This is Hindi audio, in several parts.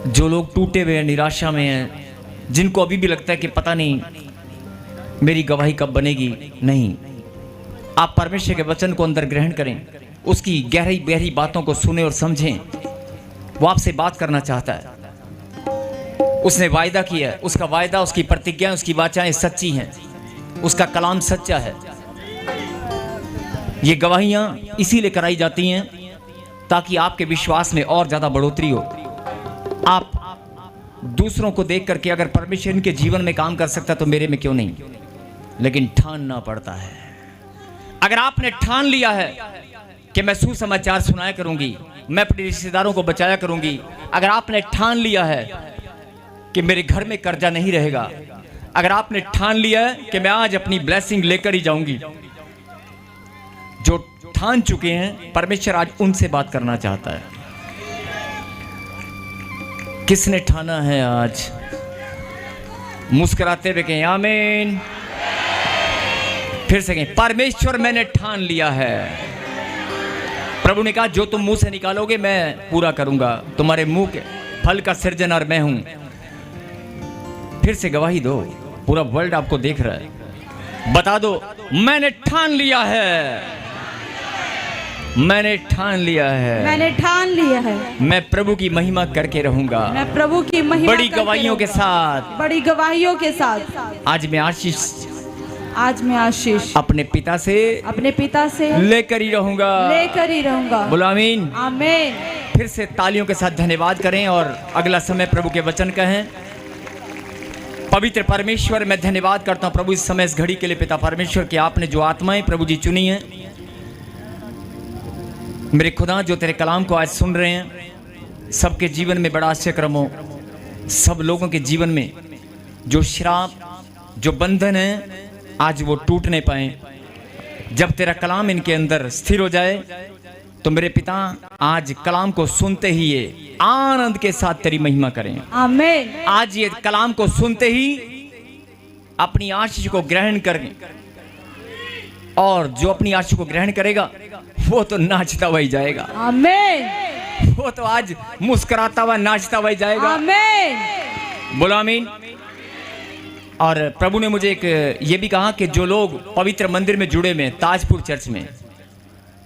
जो लोग टूटे हुए हैं, निराशा में हैं, जिनको अभी भी लगता है कि पता नहीं मेरी गवाही कब बनेगी, नहीं, आप परमेश्वर के वचन को अंदर ग्रहण करें, उसकी गहरी गहरी बातों को सुने और समझें। वो आपसे बात करना चाहता है, उसने वायदा किया है, उसका वायदा, उसकी प्रतिज्ञा, उसकी वाचाएं सच्ची हैं, उसका कलाम सच्चा है। ये गवाहियां इसीलिए कराई जाती हैं ताकि आपके विश्वास में और ज्यादा बढ़ोतरी हो। आप दूसरों को देख करके अगर परमेश्वर इनके जीवन में काम कर सकता तो मेरे में क्यों नहीं, लेकिन ठानना पड़ता है। अगर आपने ठान लिया है कि मैं सुसमाचार सुनाया करूंगी, मैं अपने रिश्तेदारों को बचाया करूंगी, अगर आपने ठान लिया है कि मेरे घर में कर्जा नहीं रहेगा, अगर आपने ठान लिया है कि मैं आज अपनी ब्लेसिंग लेकर ही जाऊंगी, जो ठान चुके हैं, परमेश्वर आज उनसे बात करना चाहता है। किसने ठाना है आज? मुस्कुराते हुए कहें आमीन। फिर से कहें परमेश्वर मैंने ठान लिया है। प्रभु ने कहा जो तुम मुंह से निकालोगे मैं पूरा करूंगा, तुम्हारे मुंह के फल का सृजनहार मैं हूं। फिर से गवाही दो, पूरा वर्ल्ड आपको देख रहा है। बता दो मैंने ठान लिया है, मैंने ठान लिया है, मैंने ठान लिया है, मैं प्रभु की महिमा करके रहूंगा, मैं प्रभु की महिमा बड़ी गवाहियों के साथ, बड़ी गवाहियों के साथ। आज मैं आशीष अपने पिता से लेकर ही रहूंगा। बोलो आमीन। आमीन। फिर से तालियों के साथ धन्यवाद करें और अगला समय प्रभु के वचन कहें। पवित्र परमेश्वर, मैं धन्यवाद करता हूं प्रभु इस समय इस घड़ी के लिए। पिता परमेश्वर की आपने जो आत्माएं प्रभु जी चुनी हैं, मेरे खुदा जो तेरे कलाम को आज सुन रहे हैं, सबके जीवन में बड़ा आश्चर्यक्रम हो। सब लोगों के जीवन में जो श्राप, जो बंधन है, आज वो टूटने पाए। जब तेरा कलाम इनके अंदर स्थिर हो जाए तो मेरे पिता आज कलाम को सुनते ही ये आनंद के साथ तेरी महिमा करें। आमीन। आज ये कलाम को सुनते ही अपनी आशीष को ग्रहण करें, और जो अपनी आशीष को ग्रहण करेगा वो तो नाचता हुआ ही जाएगा। आमीन। वो तो आज मुस्कुराता हुआ नाचता हुआ ही जाएगा। आमीन। बोलो आमीन। और प्रभु ने मुझे एक ये भी कहा कि जो लोग पवित्र मंदिर में जुड़े हुए हैं, ताजपुर चर्च में,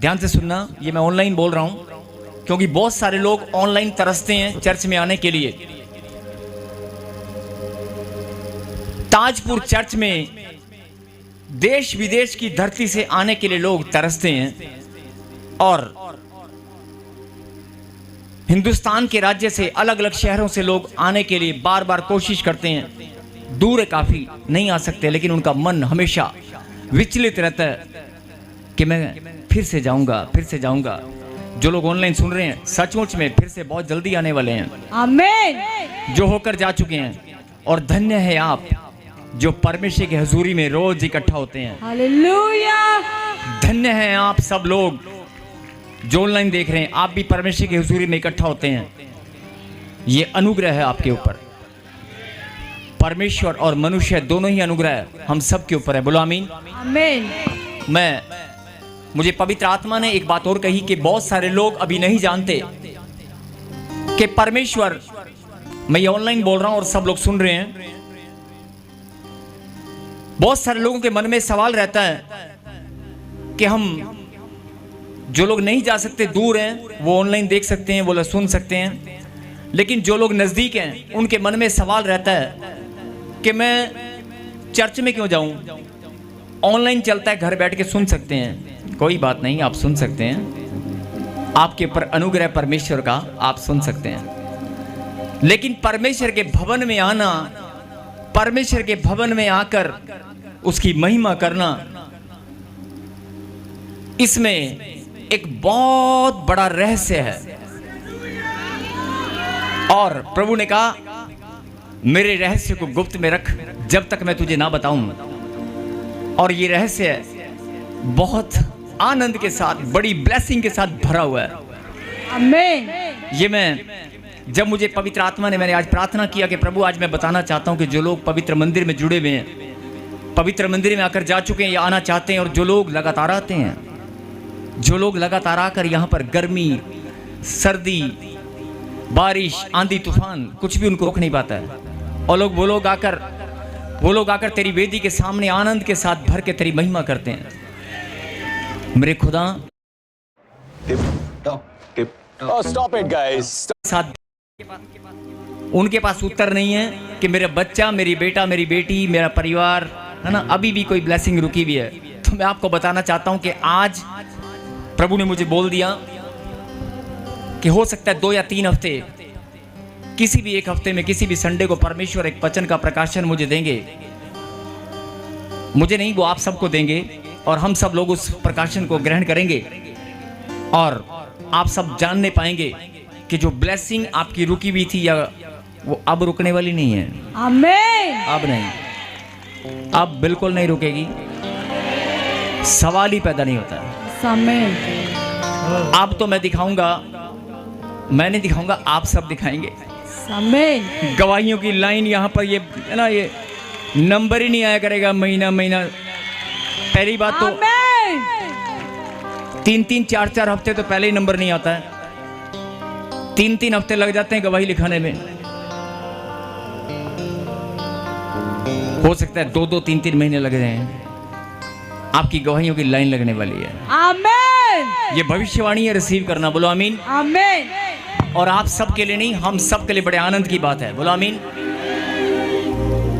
ध्यान से सुनना, ये मैं ऑनलाइन बोल रहा हूं क्योंकि बहुत सारे लोग ऑनलाइन तरसते हैं चर्च में आने के लिए। ताजपुर चर्च में देश विदेश की धरती से आने के लिए लोग तरसते हैं, और हिंदुस्तान के राज्य से अलग अलग शहरों से लोग आने के लिए बार बार कोशिश करते हैं। दूर है, काफी नहीं आ सकते, लेकिन उनका मन हमेशा विचलित रहता है कि मैं फिर से जाऊंगा। जो लोग ऑनलाइन सुन रहे हैं, सचमुच में फिर से बहुत जल्दी आने वाले हैं। आमीन। जो होकर जा चुके हैं, और धन्य है आप जो परमेश्वर की हजूरी में रोज इकट्ठा होते हैं। हालेलुया। धन्य है आप सब लोग जो ऑनलाइन देख रहे हैं, आप भी परमेश्वर की हजूरी में इकट्ठा होते हैं। ये अनुग्रह है आपके ऊपर। परमेश्वर और मनुष्य दोनों ही अनुग्रह हम सब के ऊपर है। बोलो आमीन। आमीन। मुझे पवित्र आत्मा ने एक बात और कही कि बहुत सारे लोग अभी नहीं जानते कि परमेश्वर, मैं ये ऑनलाइन बोल रहा हूं और सब लोग सुन रहे हैं, बहुत सारे लोगों के मन में सवाल रहता है कि हम जो लोग नहीं जा सकते, दूर हैं, वो ऑनलाइन देख सकते हैं, वो लोग सुन सकते हैं, लेकिन जो लोग नजदीक हैं उनके मन में सवाल रहता है कि मैं चर्च में क्यों जाऊं? ऑनलाइन चलता है, घर बैठ के सुन सकते हैं। कोई बात नहीं, आप सुन सकते हैं, आपके ऊपर अनुग्रह परमेश्वर का, आप सुन सकते हैं। लेकिन परमेश्वर के भवन में आना, परमेश्वर के भवन में आकर उसकी महिमा करना, इसमें एक बहुत बड़ा रहस्य है। और प्रभु ने कहा मेरे रहस्य को गुप्त में रख जब तक मैं तुझे ना बताऊं। और ये रहस्य बहुत आनंद के साथ, बड़ी ब्लेसिंग के साथ भरा हुआ है। आमीन। ये जब मुझे पवित्र आत्मा ने, मैंने आज प्रार्थना किया कि प्रभु आज मैं बताना चाहता हूं कि जो लोग पवित्र मंदिर में जुड़े हुए हैं, पवित्र मंदिर में आकर जा चुके हैं या आना चाहते हैं, और जो लोग लगातार आते हैं, जो लोग लगातार आकर यहाँ पर गर्मी, सर्दी, बारिश, आंधी, तूफान, कुछ भी उनको रोक नहीं पाता है, और वो लोग आकर तेरी वेदी के सामने आनंद के साथ भर के तेरी महिमा करते हैं। मेरे खुदा Oh, stop it, guys. साथ उनके पास उत्तर नहीं है कि मेरा बच्चा, मेरी बेटा, मेरी बेटी, मेरा परिवार, है ना, अभी भी कोई ब्लेसिंग रुकी हुई है। तो मैं आपको बताना चाहता हूं कि आज प्रभु ने मुझे बोल दिया कि हो सकता है 2 या 3 हफ्ते, किसी भी एक हफ्ते में, किसी भी संडे को परमेश्वर एक वचन का प्रकाशन मुझे देंगे। मुझे नहीं, वो आप सबको देंगे, और हम सब लोग उस प्रकाशन को ग्रहण करेंगे, और आप सब जानने पाएंगे कि जो ब्लेसिंग आपकी रुकी हुई थी, या वो अब रुकने वाली नहीं है। आमीन। अब नहीं, अब बिल्कुल नहीं रुकेगी, सवाल ही पैदा नहीं होता है। आमीन। अब तो मैं दिखाऊंगा, मैं नहीं दिखाऊंगा, आप सब दिखाएंगे। आमीन। गवाहियों की लाइन यहाँ पर, ये है ना, ये नंबर ही नहीं आया करेगा महीना महीना। पहली बात तो आमीन। 3-3, 4-4 हफ्ते तो पहले ही नंबर नहीं आता है। 3-3 हफ्ते लग जाते हैं गवाही लिखाने में। हो सकता है 2-2, 3-3 महीने लग रहे हैं। आपकी गवाहियों की लाइन लगने वाली है। आमीन। ये भविष्यवाणी है, रिसीव करना। बोलो आमीन। आमीन। और आप सबके लिए नहीं, हम सबके लिए बड़े आनंद की बात है। बोलो आमीन।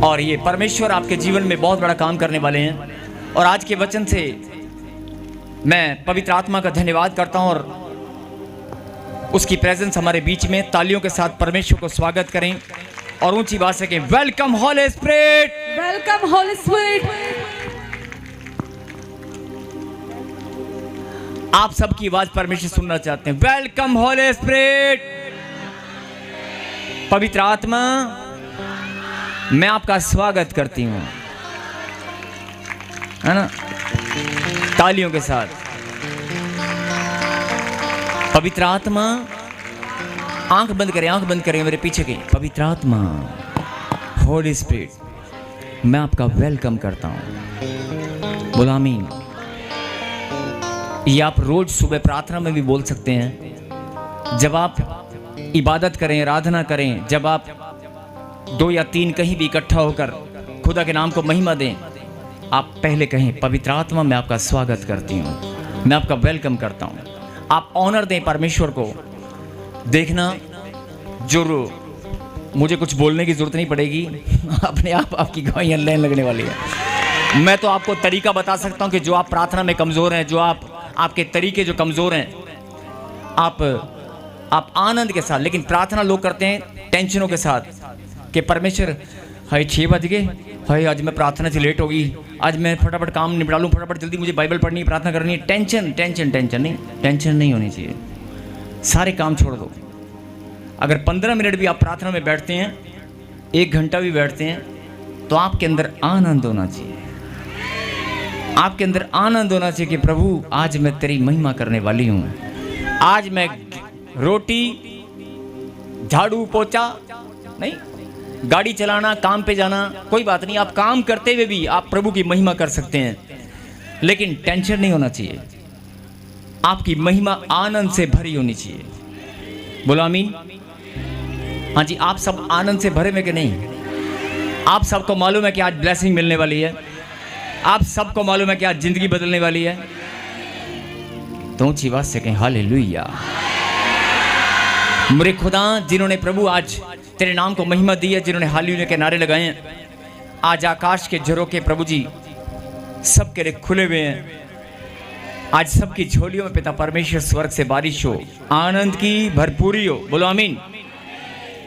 और ये परमेश्वर आपके जीवन में बहुत बड़ा काम करने वाले हैं। और आज के वचन से मैं पवित्र आत्मा का धन्यवाद करता हूं, और उसकी प्रेजेंस हमारे बीच में। तालियों के साथ परमेश्वर को स्वागत करें और ऊंची बात से कहें, welcome Holi spirit. Welcome Holi spirit. आप सबकी आवाज परमेश्वर सुनना चाहते हैं। Welcome Holi spirit. पवित्र आत्मा, मैं आपका स्वागत करती हूं, है ना, तालियों के साथ। पवित्र आत्मा, आंख बंद करें, आंख बंद करें मेरे पीछे की। पवित्र आत्मा, होली स्पिरिट, मैं आपका वेलकम करता हूं। बोलो आमीन। ये आप रोज सुबह प्रार्थना में भी बोल सकते हैं। जब आप इबादत करें, आराधना करें, जब आप 2 या 3 कहीं भी इकट्ठा होकर खुदा के नाम को महिमा दें, आप पहले कहें, पवित्र आत्मा, मैं आपका स्वागत करती हूँ, मैं आपका वेलकम करता हूँ। आप ऑनर दें परमेश्वर को। देखना, जो मुझे कुछ बोलने की जरूरत नहीं पड़ेगी, अपने आप आपकी गवाहियाँ लाइन लगने वाली है। मैं तो आपको तरीका बता सकता हूँ कि जो आप प्रार्थना में कमज़ोर हैं, जो आपके तरीके जो कमज़ोर हैं, आप आनंद के साथ, लेकिन प्रार्थना लोग करते हैं टेंशनों के साथ कि परमेश्वर, हाय 6 बज गए, हाय आज मैं प्रार्थना से लेट होगी, आज मैं फटाफट काम निपटा लूँ, फटाफट जल्दी मुझे बाइबल पढ़नी है, प्रार्थना करनी है। टेंशन टेंशन टेंशन नहीं, टेंशन नहीं होनी चाहिए। सारे काम छोड़ दो। अगर 15 मिनट भी आप प्रार्थना में बैठते हैं, 1 घंटा भी बैठते हैं, तो आपके अंदर आनंद होना चाहिए। आपके अंदर आनंद होना चाहिए कि प्रभु, आज मैं तेरी महिमा करने वाली हूँ। आज मैं रोटी, झाड़ू, पोछा नहीं, गाड़ी चलाना, काम पे जाना, कोई बात नहीं, आप काम करते हुए भी आप प्रभु की महिमा कर सकते हैं, लेकिन टेंशन नहीं होना चाहिए। आपकी महिमा आनंद से भरी होनी चाहिए। बोलो आमीन। हाँ जी, आप सब आनंद से भरे में कि नहीं? आप सबको मालूम है कि आज ब्लेसिंग मिलने वाली है। आप सबको मालूम है कि आज जिंदगी बदलने वाली है। तो ऊंची आवाज से कहें, हालेलुया। मेरे खुदा, जिन्होंने प्रभु आज तेरे नाम को महिमा दी है, जिन्होंने हालेलुया के नारे लगाए हैं, आज आकाश के झरोखे प्रभु जी सबके लिए खुले हुए हैं। आज सबकी झोलियों में पिता परमेश्वर स्वर्ग से बारिश हो, आनंद की भरपूरी हो। बोलो आमीन।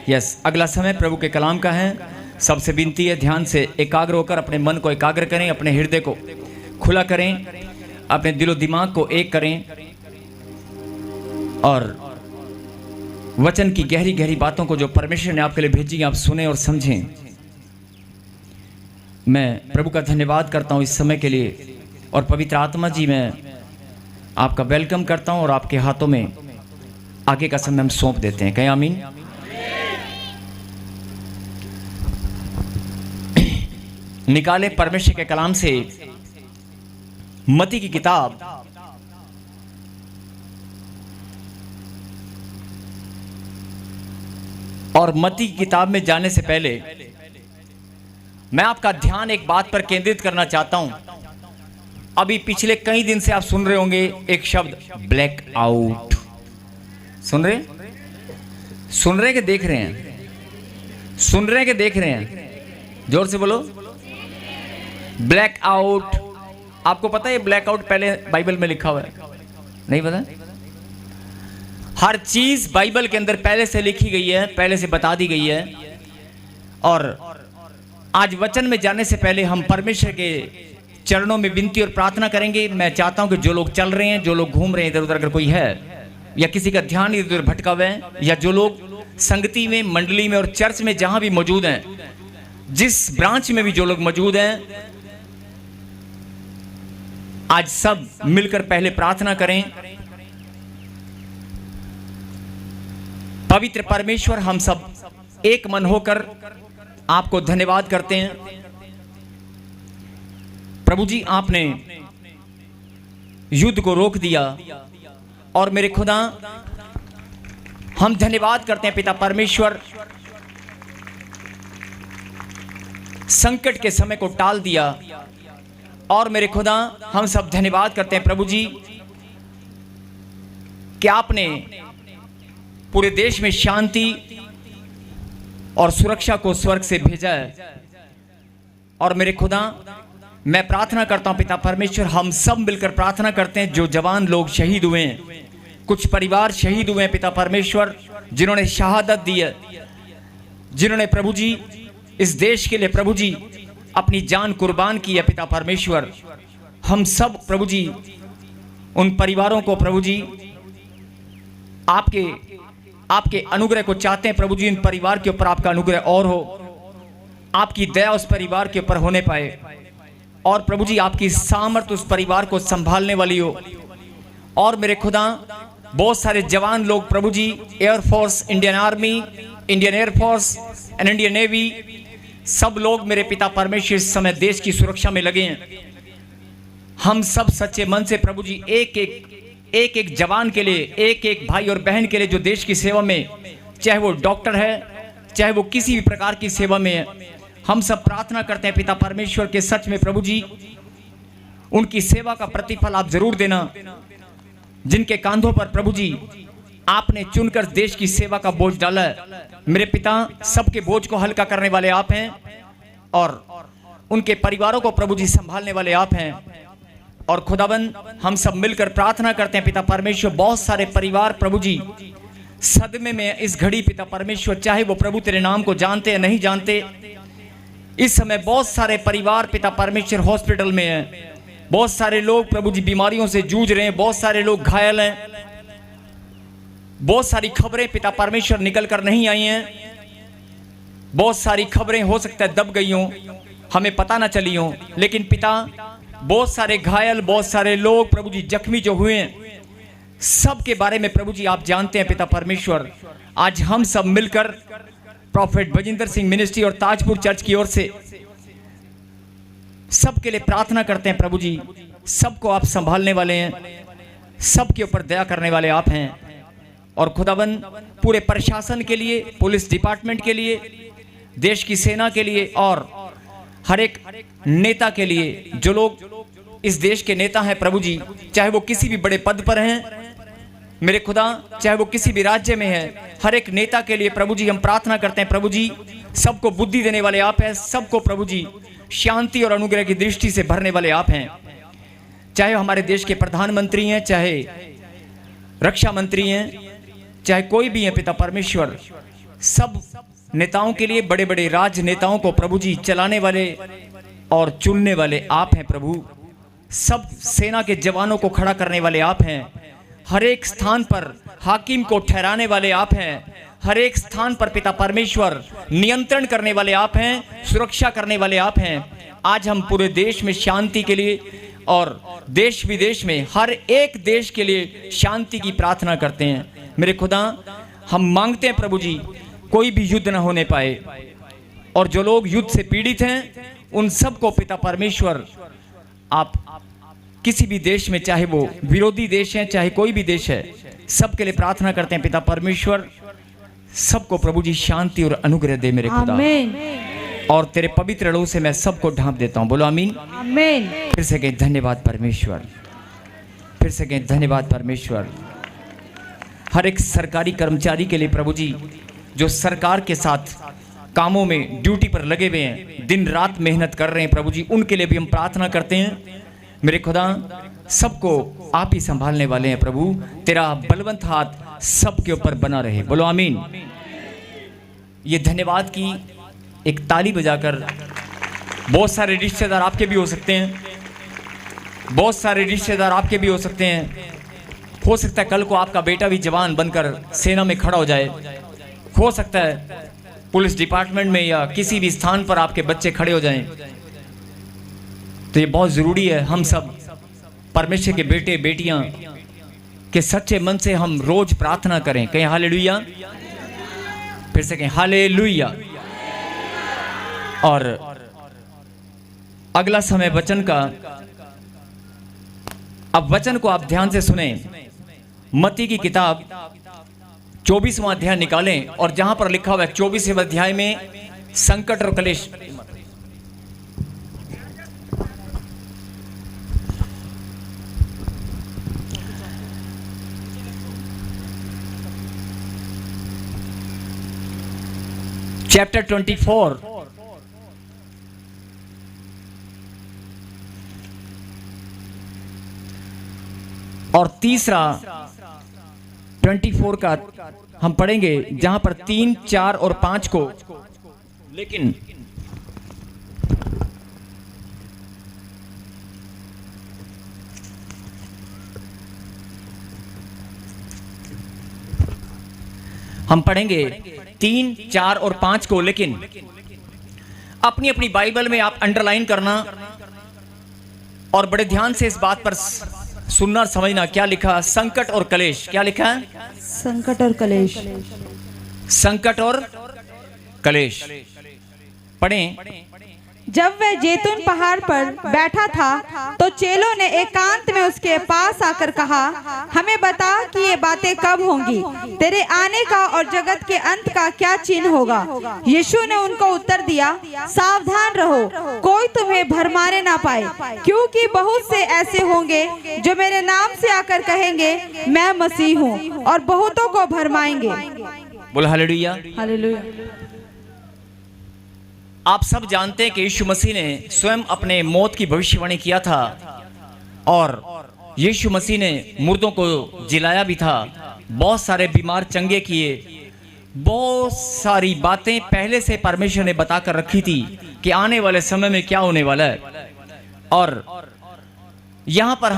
यस, अगला समय प्रभु के कलाम का है। सबसे विनती है, ध्यान से एकाग्र होकर अपने मन को एकाग्र करें, अपने हृदय को खुला करें, अपने दिलो दिमाग को एक करें, और वचन की गहरी गहरी बातों को जो परमेश्वर ने आपके लिए भेजी, आप सुने और समझें। मैं प्रभु का धन्यवाद करता हूँ इस समय के लिए, और पवित्र आत्मा जी, मैं आपका वेलकम करता हूँ, और आपके हाथों में आगे का समय हम सौंप देते हैं। कहें आमीन। निकाले परमेश्वर के कलाम से मत्ती की किताब और मत्ती की किताब में जाने से पहले मैं आपका ध्यान एक बात पर केंद्रित करना चाहता हूं। अभी पिछले कई दिन से आप सुन रहे होंगे एक शब्द ब्लैक आउट। सुन रहे कि देख रहे हैं? सुन रहे कि देख रहे हैं? जोर से बोलो। Black out. आपको पता है ब्लैक आउट पहले बाइबल में लिखा हुआ है? नहीं पता? हर चीज बाइबल के अंदर पहले से लिखी गई है, पहले से बता दी गई है। और आज वचन में जाने से पहले हम परमेश्वर के चरणों में विनती और प्रार्थना करेंगे। मैं चाहता हूं कि जो लोग चल रहे हैं, जो लोग घूम रहे हैं इधर उधर, अगर कोई है या किसी का ध्यान इधर उधर भटका हुआ है, या जो लोग संगति में, मंडली में और चर्च में जहां भी मौजूद हैं, जिस ब्रांच में भी जो लोग मौजूद हैं, आज सब मिलकर पहले प्रार्थना करें। पवित्र परमेश्वर, हम सब एक मन होकर आपको धन्यवाद करते हैं। प्रभु जी, आपने युद्ध को रोक दिया और मेरे खुदा हम धन्यवाद करते हैं पिता परमेश्वर, संकट के समय को टाल दिया। और मेरे खुदा हम सब धन्यवाद करते हैं प्रभु जी कि आपने पूरे देश में शांति और सुरक्षा को स्वर्ग से भेजा है। और मेरे खुदा मैं प्रार्थना करता हूं पिता परमेश्वर, हम सब मिलकर प्रार्थना करते हैं जो जवान लोग शहीद हुए हैं, कुछ परिवार शहीद हुए हैं पिता परमेश्वर, जिन्होंने शहादत दी है, जिन्होंने प्रभु जी इस देश के लिए प्रभु जी अपनी जान कुर्बान की है पिता परमेश्वर। हम सब प्रभु जी उन परिवारों को प्रभु जी आपके अनुग्रह को चाहते हैं प्रभु जी। इन परिवार के ऊपर आपका अनुग्रह और हो, आपकी दया उस परिवार के ऊपर होने पाए, और प्रभु जी आपकी सामर्थ उस परिवार को संभालने वाली हो। और मेरे खुदा बहुत सारे जवान लोग प्रभु जी, air force, Indian army, Indian air force and Indian navy, सब लोग मेरे पिता परमेश्वर इस समय देश की सुरक्षा में लगे हैं। हम सब सच्चे मन से प्रभु जी एक एक जवान के लिए, एक एक भाई और बहन के लिए जो देश की सेवा में, चाहे वो डॉक्टर है, चाहे वो किसी भी प्रकार की सेवा में है, हम सब प्रार्थना करते हैं पिता परमेश्वर के सच में प्रभु जी उनकी सेवा का प्रतिफल आप जरूर देना। जिनके कांधों पर प्रभु जी आपने चुनकर देश की सेवा का बोझ डाला है, मेरे पिता सबके बोझ को हल्का करने वाले आप हैं, और उनके परिवारों को प्रभु जी संभालने वाले आप हैं। और खुदाबंद हम सब मिलकर प्रार्थना करते हैं पिता परमेश्वर, बहुत सारे परिवार प्रभु जी सदमे में इस घड़ी पिता परमेश्वर, चाहे वो प्रभु तेरे नाम को जानते या नहीं जानते, इस समय बहुत सारे परिवार पिता परमेश्वर हॉस्पिटल में हैं, बहुत सारे लोग प्रभु जी बीमारियों से जूझ रहे हैं, बहुत सारे लोग घायल हैं, बहुत सारी खबरें पिता परमेश्वर निकल कर नहीं आई हैं, बहुत सारी खबरें हो सकता है दब गई हों, हमें पता ना चली हों, लेकिन पिता बहुत सारे घायल, बहुत सारे लोग प्रभु जी जख्मी जो हुए हैं, सब के बारे में प्रभु जी आप जानते हैं पिता परमेश्वर। आज हम सब मिलकर प्रॉफेट बजिंदर सिंह मिनिस्ट्री और ताजपुर चर्च की ओर से सबके लिए प्रार्थना करते हैं प्रभु जी। सबको आप संभालने वाले हैं, सबके ऊपर दया करने वाले आप हैं। और खुदाबंद पूरे प्रशासन के लिए, पुलिस डिपार्टमेंट के लिए, देश की सेना के लिए और हर एक नेता के लिए, जो लोग इस देश के नेता हैं प्रभु जी, चाहे वो किसी भी बड़े पद पर हैं मेरे खुदा, चाहे वो किसी भी राज्य में है, हर एक नेता के लिए प्रभु जी हम प्रार्थना करते हैं प्रभु जी। सबको बुद्धि देने वाले आप हैं, सबको प्रभु जी शांति और अनुग्रह की दृष्टि से भरने वाले आप हैं। चाहे हमारे देश के प्रधानमंत्री हैं, चाहे रक्षा मंत्री हैं, चाहे कोई भी है पिता परमेश्वर, सब नेताओं के लिए, बड़े बड़े राजनेताओं को प्रभु जी चलाने वाले और चुनने वाले आप हैं प्रभु। सब सेना के जवानों को खड़ा करने वाले आप हैं, हर एक स्थान पर हाकिम को ठहराने वाले आप हैं, हर एक स्थान पर पिता परमेश्वर नियंत्रण करने वाले आप हैं, सुरक्षा करने वाले आप हैं। आज हम पूरे देश में शांति के लिए और देश विदेश में हर एक देश के लिए शांति की प्रार्थना करते हैं। मेरे खुदा हम मांगते हैं प्रभु जी कोई भी युद्ध न होने पाए, और जो लोग युद्ध से पीड़ित हैं उन सबको पिता परमेश्वर आप किसी भी देश में, चाहे वो विरोधी देश है चाहे कोई भी देश है, सबके लिए प्रार्थना करते हैं पिता परमेश्वर। सबको प्रभु जी शांति और अनुग्रह दे मेरे खुदा। आमीन और तेरे पवित्र लहू से मैं सबको ढांप देता हूँ। बोलो आमीन। आमीन। फिर से कहें धन्यवाद परमेश्वर। फिर से कहें धन्यवाद परमेश्वर। हर एक सरकारी कर्मचारी के लिए प्रभु जी जो सरकार के साथ कामों में ड्यूटी पर लगे हुए हैं, दिन रात मेहनत कर रहे हैं प्रभु जी, उनके लिए भी हम प्रार्थना करते हैं। मेरे खुदा सबको आप ही संभालने वाले हैं प्रभु, तेरा बलवंत हाथ सबके ऊपर बना रहे। बोलो आमीन। ये धन्यवाद की एक ताली बजाकर, बहुत सारे रिश्तेदार आपके भी हो सकते हैं, बहुत सारे रिश्तेदार आपके भी हो सकते हैं। हो सकता है कल को आपका बेटा भी जवान बनकर सेना में खड़ा हो जाए, हो सकता है पुलिस डिपार्टमेंट में या किसी भी स्थान पर आपके बच्चे खड़े हो जाएं। तो ये बहुत ज़रूरी है हम सब परमेश्वर के बेटे बेटियां के सच्चे मन से हम रोज प्रार्थना करें। कहें हालेलुया। फिर से कहें हालेलुया। और अगला समय वचन का, अब वचन को आप ध्यान से सुने। मत्ती की किताब 24वां अध्याय निकालें और जहां पर लिखा हुआ है 24वें अध्याय में संकट और कलेश। चैप्टर 24 और तीसरा 24 का हम पढ़ेंगे जहां पर 3, 4 और 5 को, लेकिन हम पढ़ेंगे 3, 4 और 5 को, लेकिन अपनी अपनी बाइबल में आप अंडरलाइन करना और बड़े ध्यान से इस बात पर सुनना समझना। क्या लिखा? संकट और कलेश। क्या लिखा है? संकट और कलेश। संकट और कलेश। पढ़ें। जब वह जैतून पहाड़ पर बैठा था तो चेलों ने एकांत में उसके पास आकर कहा, हमें बता कि ये बातें कब होंगी, तेरे आने का और जगत के अंत का क्या चिन्ह होगा। यीशु ने उनको उत्तर दिया, सावधान रहो, कोई तुम्हें भरमाने ना पाए, क्योंकि बहुत से ऐसे होंगे जो मेरे नाम से आकर कहेंगे मैं मसीह हूँ, और बहुतों को भरमाएंगे। बोल हालेलुया। हालेलुया। आप सब जानते हैं कि यीशु मसीह ने स्वयं अपने मौत की भविष्यवाणी किया था और यीशु मसीह ने मुर्दों को जिलाया भी था, बहुत सारे बीमार चंगे किए, बहुत सारी बातें पहले से परमेश्वर ने बताकर रखी थी कि आने वाले समय में क्या होने वाला है। और यहां पर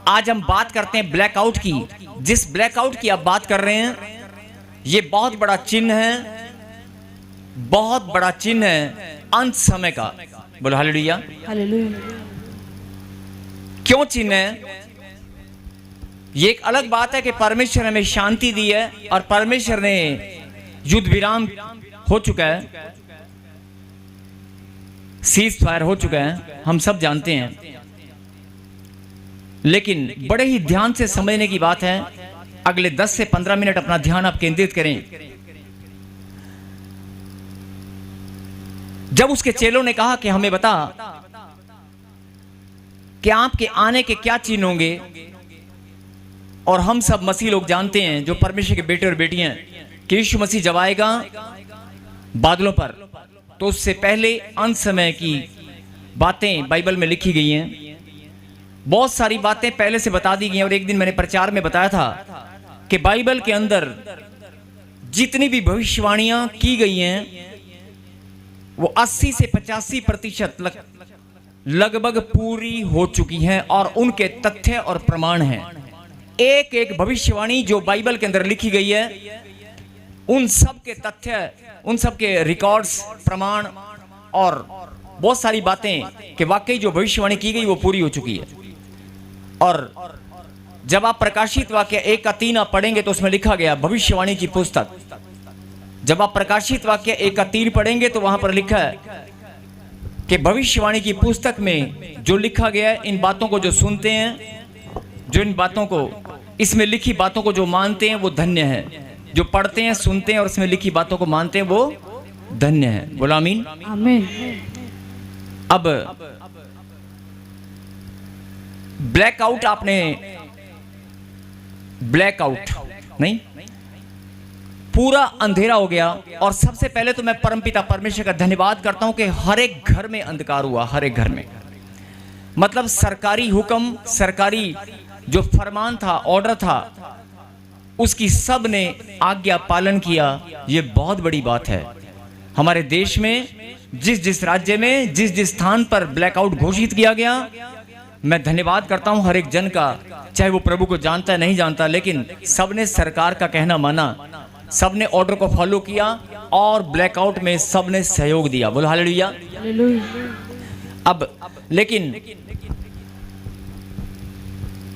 आज हम बात करते हैं ब्लैकआउट की। जिस ब्लैकआउट की आप बात कर रहे हैं ये बहुत बड़ा चिन्ह है, बहुत बड़ा चिन्ह है अंत समय का। बोलो हालेलुया। हालेलुया। क्यों चिन्ह है? ये एक अलग बात है कि परमेश्वर हमें शांति दी है और परमेश्वर ने युद्ध विराम हो चुका है, सीज फायर हो चुका है, हम सब जानते हैं। लेकिन बड़े ही ध्यान से समझने की बात है। अगले 10 से 15 मिनट अपना ध्यान आप केंद्रित करें। जब उसके चेलों ने कहा कि हमें बता कि आपके आने के क्या चिन्ह होंगे, और हम सब मसीह लोग जानते हैं जो परमेश्वर के बेटे और बेटियां कि यीशु मसीह जब आएगा बादलों पर, तो उससे पहले अंत समय की बातें बाइबल में लिखी गई हैं। बहुत सारी बातें पहले से बता दी गई हैं। और एक दिन मैंने प्रचार में बताया था कि बाइबल के अंदर जितनी भी भविष्यवाणियां की गई हैं वो 80 से 85% लगभग पूरी हो चुकी हैं और उनके तथ्य और प्रमाण हैं। एक एक भविष्यवाणी जो बाइबल के अंदर लिखी गई है, उन सब के तथ्य, उन सब के रिकॉर्ड्स, प्रमाण और बहुत सारी बातें कि वाकई जो भविष्यवाणी की गई वो पूरी हो चुकी है। और जब आप प्रकाशित वाक्य 1 का 3 आप पढ़ेंगे तो उसमें लिखा गया भविष्यवाणी की पुस्तक। जब आप प्रकाशित वाक्य 1 का 3 पढ़ेंगे तो वहां पर लिखा है कि भविष्यवाणी की पुस्तक में जो लिखा गया है, इन बातों को जो सुनते हैं, जो इन बातों को, इसमें लिखी बातों को जो मानते हैं वो धन्य है। जो पढ़ते हैं, सुनते हैं और उसमें लिखी बातों को मानते हैं वो धन्य है। बोला आमीन। आमीन। अब ब्लैकआउट, आपने ब्लैकआउट नहीं, पूरा अंधेरा हो गया। और सबसे पहले तो मैं परमपिता परमेश्वर का धन्यवाद करता हूं कि हर एक घर में अंधकार हुआ, हर एक घर में। मतलब सरकारी हुक्म, सरकारी जो फरमान था, ऑर्डर था, उसकी सब ने आज्ञा पालन किया। ये बहुत बड़ी बात है। हमारे देश में जिस जिस राज्य में जिस जिस स्थान पर ब्लैकआउट घोषित किया गया, मैं धन्यवाद करता हूं हर एक जन का, चाहे वो प्रभु को जानता है नहीं जानता, लेकिन सबने सरकार का कहना माना, सबने ऑर्डर को फॉलो किया और ब्लैकआउट में सबने सहयोग दिया। बोलो हालेलुया। अब लेकिन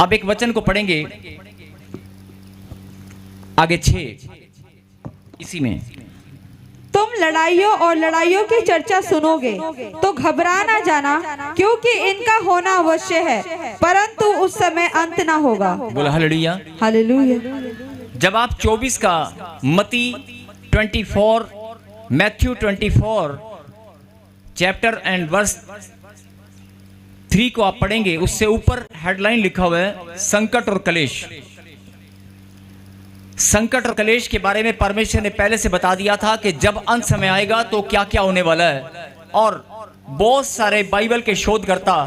अब एक वचन को पढ़ेंगे आगे 6, इसी में, तुम लड़ाइयों और लड़ाइयों की चर्चा सुनोगे तो घबरा ना जाना, क्योंकि इनका होना अवश्य है, परंतु उस समय अंत ना होगा। बोलो हालेलुया। हालेलुया। जब आप 24 का मती 24, मैथ्यू 24 चैप्टर एंड वर्स 3 को आप पढ़ेंगे, उससे ऊपर हेडलाइन लिखा हुआ है संकट और कलेश। संकट और कलेश के बारे में परमेश्वर ने पहले से बता दिया था कि जब अंत समय आएगा तो क्या क्या होने वाला है। और बहुत सारे बाइबल के शोधकर्ता,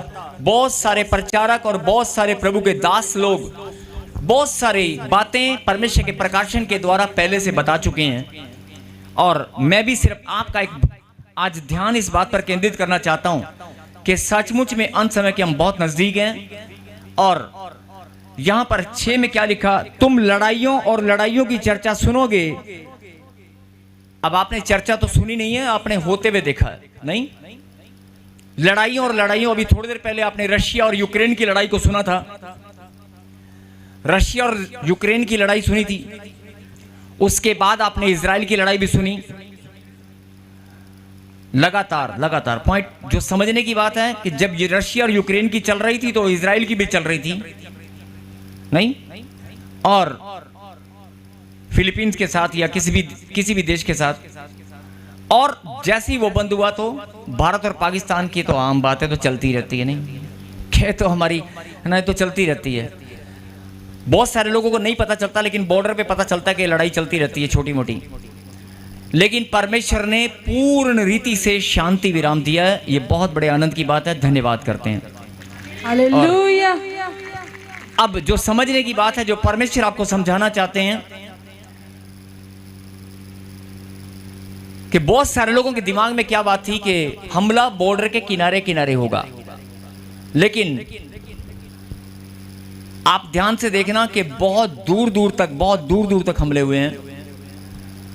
बहुत सारे प्रचारक और बहुत सारे प्रभु के दास लोग बहुत सारी बातें परमेश्वर के प्रकाशन के द्वारा पहले से बता चुके हैं। और मैं भी सिर्फ आपका एक आज ध्यान इस बात पर केंद्रित करना चाहता हूं कि सचमुच में अंत समय के हम बहुत नजदीक हैं। और यहां पर 6 में क्या लिखा, तुम लड़ाइयों और लड़ाइयों की चर्चा सुनोगे। अब आपने चर्चा तो सुनी नहीं है, आपने होते हुए देखा है नहीं। लड़ाइयों और लड़ाइयों, अभी थोड़ी देर पहले आपने रशिया और यूक्रेन की लड़ाई को सुना था। रशिया और यूक्रेन की लड़ाई सुनी थी, उसके बाद आपने इजराइल की लड़ाई भी सुनी। लगातार लगातार पॉइंट जो समझने की बात है कि जब ये रशिया और यूक्रेन की चल रही थी तो इजराइल की भी चल रही थी नहीं, और फिलीपींस के साथ या किसी भी देश के साथ। और जैसे ही वो बंद हुआ तो भारत और पाकिस्तान की तो आम बातें तो चलती रहती है नहीं, क्या तो हमारी ना तो चलती रहती है। बहुत सारे लोगों को नहीं पता चलता, लेकिन बॉर्डर पे पता चलता है कि लड़ाई चलती रहती है छोटी मोटी। लेकिन परमेश्वर ने पूर्ण रीति से शांति विराम दिया है। ये बहुत बड़े आनंद की बात है, धन्यवाद करते हैं। हालेलुया। अब जो समझने की बात है, जो परमेश्वर आपको समझाना चाहते हैं कि बहुत सारे लोगों के दिमाग में क्या बात थी कि हमला बॉर्डर के किनारे किनारे होगा। लेकिन आप ध्यान से देखना कि बहुत दूर दूर तक हमले हुए हैं।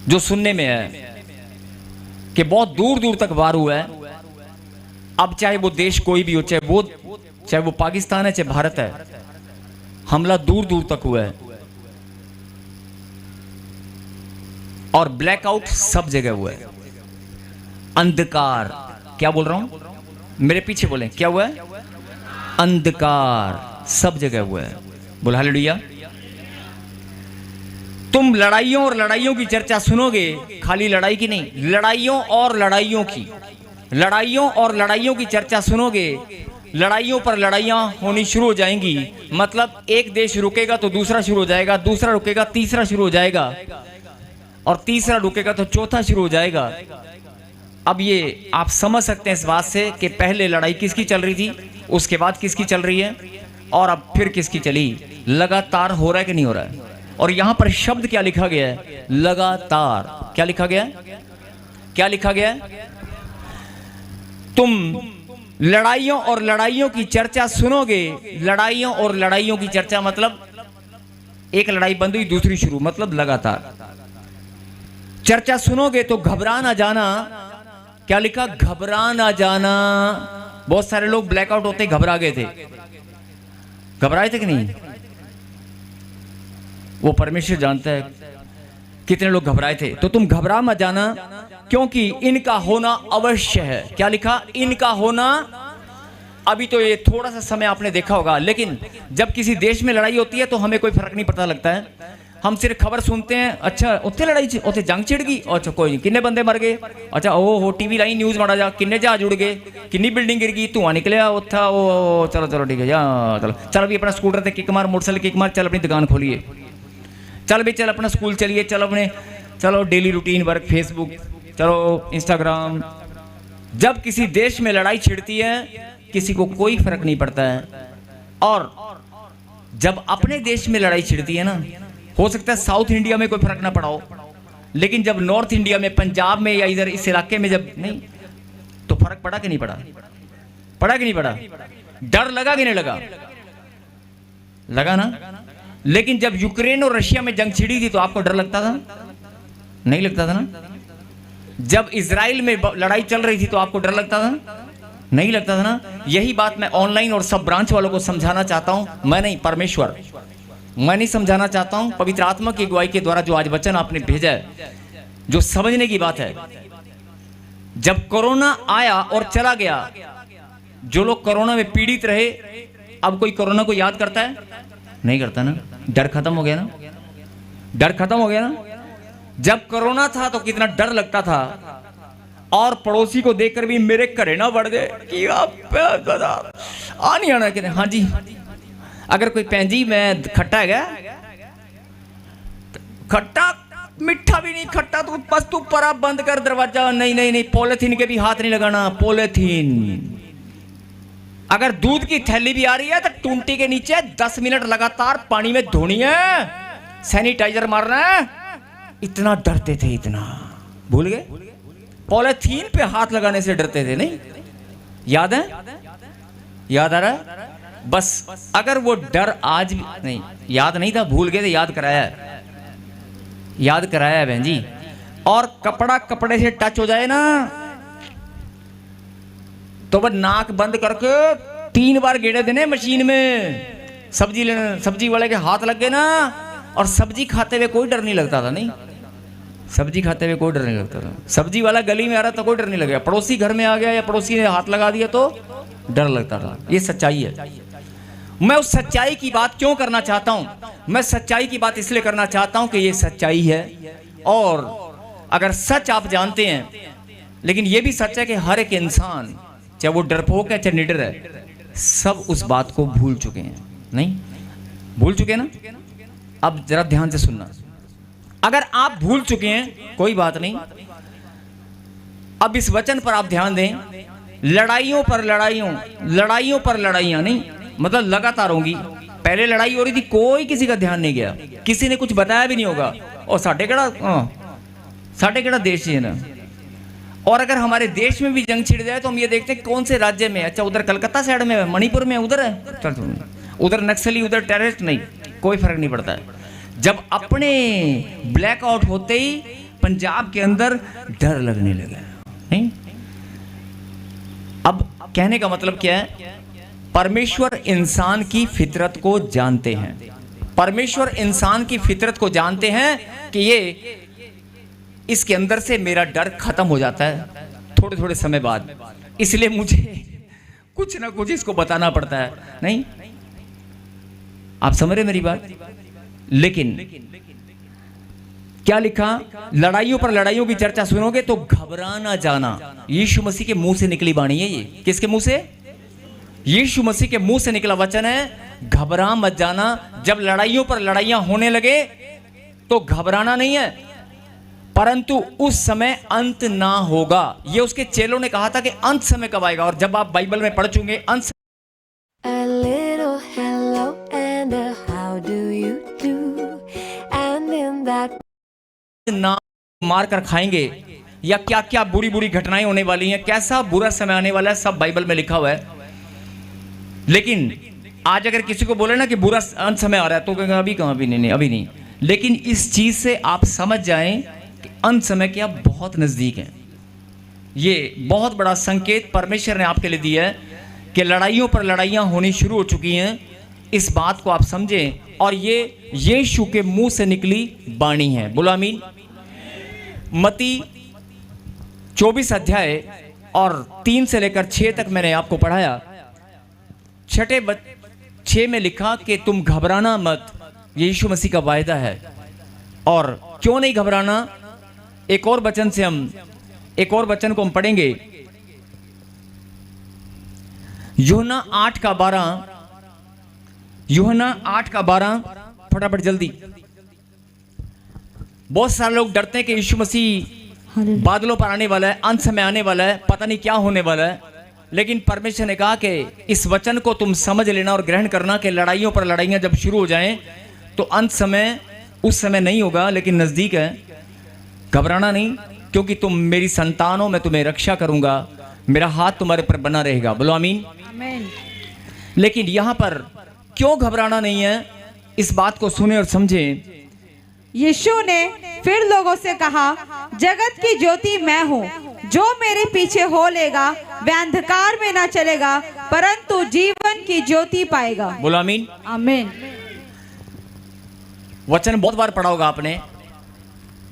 जो सुनने में है कि बहुत दूर दूर तक वार हुआ है। अब चाहे वो देश कोई भी हो, चाहे वो पाकिस्तान है, चाहे भारत है, हमला दूर दूर तक हुआ है। और ब्लैकआउट सब जगह हुआ है। अंधकार, क्या बोल रहा हूं, मेरे पीछे बोलें, क्या हुआ है? अंधकार सब जगह हुआ है। बोल हालेलुया। तुम लड़ाइयों और लड़ाइयों की चर्चा सुनोगे, खाली लड़ाई की नहीं, लड़ाइयों और लड़ाइयों की, लड़ाइयों और लड़ाइयों की चर्चा सुनोगे। लड़ाइयों पर लड़ाइयां होनी शुरू हो जाएंगी। मतलब एक देश रुकेगा तो दूसरा शुरू हो जाएगा, दूसरा रुकेगा तीसरा शुरू हो जाएगा, और तीसरा रुकेगा तो चौथा शुरू हो जाएगा। अब ये आप समझ सकते हैं इस बात से कि पहले लड़ाई किसकी चल रही थी, उसके बाद किसकी चल रही है, और अब फिर किसकी चली। लगातार हो रहा है कि नहीं हो रहा है। और यहां पर शब्द क्या लिखा गया है? लगातार। क्या लिखा गया है? क्या लिखा गया है? तुम लड़ाइयों और लड़ाइयों की चर्चा सुनोगे। लड़ाइयों और लड़ाइयों की चर्चा मतलब एक लड़ाई बंद हुई दूसरी शुरू, मतलब लगातार चर्चा सुनोगे तो घबरा ना जाना। क्या लिखा? घबरा ना जाना। बहुत सारे लोग ब्लैकआउट होते घबरा गए थे। घबराए थे कि नहीं? वो परमेश्वर जानता है कितने लोग घबराए थे। तो तुम घबरा मत जाना, क्योंकि इनका होना अवश्य है। क्या लिखा? इनका होना। अभी तो ये थोड़ा सा समय आपने देखा होगा, लेकिन जब किसी देश में लड़ाई होती है तो हमें कोई फर्क नहीं पड़ता लगता है। हम सिर्फ खबर सुनते हैं, अच्छा उत्थे लड़ाई उत्थे जंग छिड़ गई, अच्छा कोई नहीं, किन्ने बंदे मर गए, अच्छा ओ टीवी लाई न्यूज़ माड़ा जा, किन्ने जहाज उड़ गए, किन्नी बिल्डिंग गिर गई, धुआं निकलिया उत्था, ओ चलो चलो ठीक है जा, चलो चल भी अपना स्कूटर ते किक मार, मोटरसाइकिल किक मार, चल अपनी दुकान खोलिए, चल भी चल अपना स्कूल चलिए, चलो अपने चलो डेली रूटीन वर्क, फेसबुक, चलो इंस्टाग्राम। जब किसी देश में लड़ाई छिड़ती है किसी को कोई फर्क नहीं पड़ता है, और जब अपने देश में लड़ाई छिड़ती है ना, हो सकता है साउथ इंडिया में कोई फर्क ना पड़ा हो, लेकिन जब नॉर्थ इंडिया में, पंजाब में या इधर इस इलाके में जब नहीं, तो फर्क पड़ा कि नहीं पड़ा? पड़ा कि नहीं पड़ा? डर लगा कि नहीं लगा? लगा ना। लेकिन जब यूक्रेन और रशिया में जंग छिड़ी थी तो आपको डर लगता था? नहीं लगता था ना। जब इजराइल में लड़ाई चल रही थी तो आपको डर लगता था? नहीं लगता था ना। यही बात मैं ऑनलाइन और सब ब्रांच वालों को समझाना चाहता हूं। मैं नहीं, परमेश्वर, मैं नहीं समझाना चाहता हूं, पवित्र आत्मा की अगुवाई के द्वारा जो आज वचन आपने भेजा है, जो समझने की बात है। जब कोरोना आया और चला गया, जो लोग कोरोना में पीड़ित रहे, अब कोई कोरोना को याद करता है? नहीं करता ना। डर खत्म हो गया ना, डर खत्म हो गया ना। जब कोरोना था तो कितना डर लगता था, और पड़ोसी को देखकर भी मेरे घरे ना बढ़ गए कि आ नहीं आना कि हाँ जी, अगर कोई भैन जी मैं खट्टा है, खट्टा मीठा भी नहीं, खट्टा तो बस तू परा बंद कर दरवाजा, नहीं नहीं नहीं, पॉलिथीन के भी हाथ नहीं लगाना, पॉलिथीन। अगर दूध की थैली भी आ रही है तो टूंटी के नीचे 10 मिनट लगातार पानी में धोनी है, सैनिटाइजर मारना है। इतना डरते थे, इतना भूल गए। पॉलिथीन पे हाथ लगाने से डरते थे, नहीं याद है? याद आ रहा है? बस अगर वो डर आज भी नहीं, याद नहीं था, भूल गए थे, याद कराया है, याद कराया है बहन जी। और कपड़ा कपड़े से टच हो जाए ना तो वह नाक बंद करके 3 बार गेड़े देने मशीन में। सब्जी लेने, सब्जी वाले के हाथ लग गए ना, और सब्जी खाते हुए कोई डर नहीं लगता था। नहीं, सब्जी खाते हुए कोई डर नहीं लगता था। सब्जी वाला गली में आ रहा तो कोई डर नहीं लगेगा, पड़ोसी घर में आ गया या पड़ोसी ने हाथ लगा दिया तो डर लगता था। ये सच्चाई है। मैं उस सच्चाई की बात क्यों करना चाहता हूं? मैं सच्चाई की बात इसलिए करना चाहता हूं कि ये सच्चाई है, और अगर सच आप जानते हैं, लेकिन ये भी सच है कि हर एक इंसान, चाहे वो डरपोक है चाहे निडर है, सब उस बात को भूल चुके हैं। नहीं भूल चुके ना? अब जरा ध्यान से सुनना। अगर आप भूल चुके हैं कोई बात नहीं, अब इस वचन पर आप ध्यान दें। लड़ाइयों पर लड़ाइयों, लड़ाइयों पर लड़ाइयां, नहीं मतलब लगातार होंगी। पहले लड़ाई हो रही थी, कोई किसी का ध्यान नहीं गया, किसी ने कुछ बताया भी नहीं होगा, और साढ़े केड़ा देश है ना। और अगर हमारे देश में भी जंग छिड़ जाए तो हम ये देखते हैं कौन से राज्य में, अच्छा उधर कलकत्ता साइड में है, मणिपुर में उधर है, चल उधर नक्सली, उधर टेररिस्ट, नहीं कोई फर्क नहीं पड़ता है। जब अपने ब्लैकआउट होते ही पंजाब के अंदर डर लगने लगा। नहीं, अब कहने का मतलब क्या है? परमेश्वर इंसान की फितरत को जानते हैं। परमेश्वर इंसान की फितरत को जानते हैं कि ये इसके अंदर से मेरा डर खत्म हो जाता है थोड़े थोड़े समय बाद, इसलिए मुझे कुछ ना कुछ इसको बताना पड़ता है। नहीं, आप समझ रहे मेरी बात? लेकिन क्या लिखा? लड़ाइयों पर लड़ाइयों की चर्चा सुनोगे तो घबरा ना जाना। यीशु मसीह के मुंह से निकली वाणी है ये। किसके मुंह से? यीशु मसीह के मुंह से निकला वचन है। घबरा मत जाना। जब लड़ाइयों पर लड़ाइयां होने लगे तो घबराना नहीं है, परंतु उस समय अंत ना होगा। ये उसके चेलों ने कहा था कि अंत समय कब आएगा। और जब आप बाइबल में पढ़ चुके अंत A little hello and a how do you do, and in that ना मार कर खाएंगे, या क्या क्या बुरी बुरी घटनाएं होने वाली हैं, कैसा बुरा समय आने वाला है, सब बाइबल में लिखा हुआ है। लेकिन आज अगर किसी को बोले ना कि बुरा अंत समय आ रहा है तो कहेंगे अभी कहाँ, अभी नहीं, अभी नहीं। लेकिन इस चीज से आप समझ जाएं कि अंत समय क्या बहुत नजदीक है। ये बहुत बड़ा संकेत परमेश्वर ने आपके लिए दिया है कि लड़ाइयों पर लड़ाइयां होनी शुरू हो चुकी हैं। इस बात को आप समझें, और ये यीशु के मुंह से निकली वाणी है। बोलो आमीन। मत्ती 24 अध्याय और 3 से लेकर 6 तक मैंने आपको पढ़ाया। 6 में लिखा कि तुम घबराना मत, यीशु मसीह का वायदा है। और क्यों नहीं घबराना, एक और वचन से हम एक और वचन को हम पढ़ेंगे। यूहन्ना 8:12, यूहन्ना 8:12, फटाफट जल्दी। बहुत सारे लोग डरते हैं कि यीशु मसीह बादलों पर आने वाला है, अंत समय आने वाला है, पता नहीं क्या होने वाला है। लेकिन परमेश्वर ने कहा कि इस वचन को तुम समझ लेना और ग्रहण करना कि लड़ाइयों पर लड़ाइयां जब शुरू हो जाएं तो अंत समय उस समय नहीं होगा, लेकिन नजदीक है। घबराना नहीं, क्योंकि तुम मेरी संतान हो, मैं तुम्हें रक्षा करूंगा, मेरा हाथ तुम्हारे पर बना रहेगा। बोलो आमीन। आमीन। लेकिन यहां पर क्यों घबराना नहीं है, इस बात को सुने और समझें। यीशु ने फिर लोगों से कहा, जगत की ज्योति मैं हूँ, जो मेरे पीछे हो लेगा वह अंधकार में ना चलेगा परंतु जीवन की ज्योति पाएगा। बोलो आमीन। आमीन। वचन बहुत बार पढ़ा होगा आपने,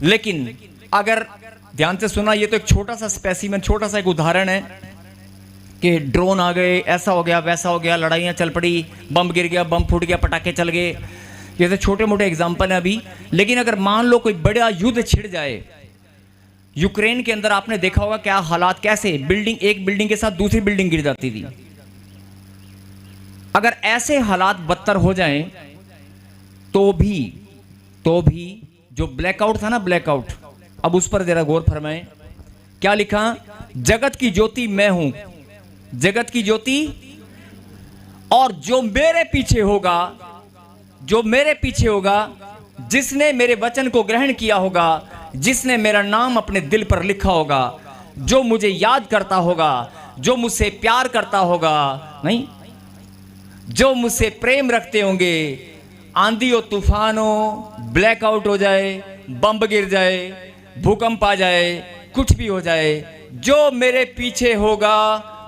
लेकिन अगर ध्यान से सुना, ये तो एक छोटा सा स्पेसिमेन, छोटा सा एक उदाहरण है कि ड्रोन आ गए, ऐसा हो गया वैसा हो गया, लड़ाइयाँ चल पड़ी, बम गिर गया, बम फूट गया, पटाखे चल गए। ये तो छोटे मोटे एग्जाम्पल है अभी। लेकिन अगर मान लो कोई बड़ा युद्ध छिड़ जाए, यूक्रेन के अंदर आपने देखा होगा क्या हालात, कैसे बिल्डिंग, एक बिल्डिंग के साथ दूसरी बिल्डिंग गिर जाती थी। अगर ऐसे हालात बदतर हो जाएं तो भी जो ब्लैकआउट था ना, ब्लैकआउट, अब उस पर जरा गौर फरमाएं। क्या लिखा? जगत की ज्योति मैं हूं, जगत की ज्योति, और जो मेरे पीछे होगा, जो मेरे पीछे होगा, जिसने मेरे वचन को ग्रहण किया होगा, जिसने मेरा नाम अपने दिल पर लिखा होगा, जो मुझे याद करता होगा, जो मुझसे प्यार करता होगा, नहीं, जो मुझसे प्रेम रखते होंगे, आंधी हो, तूफान हो, ब्लैकआउट हो जाए, बम गिर जाए, भूकंप आ जाए, कुछ भी हो जाए, जो मेरे पीछे होगा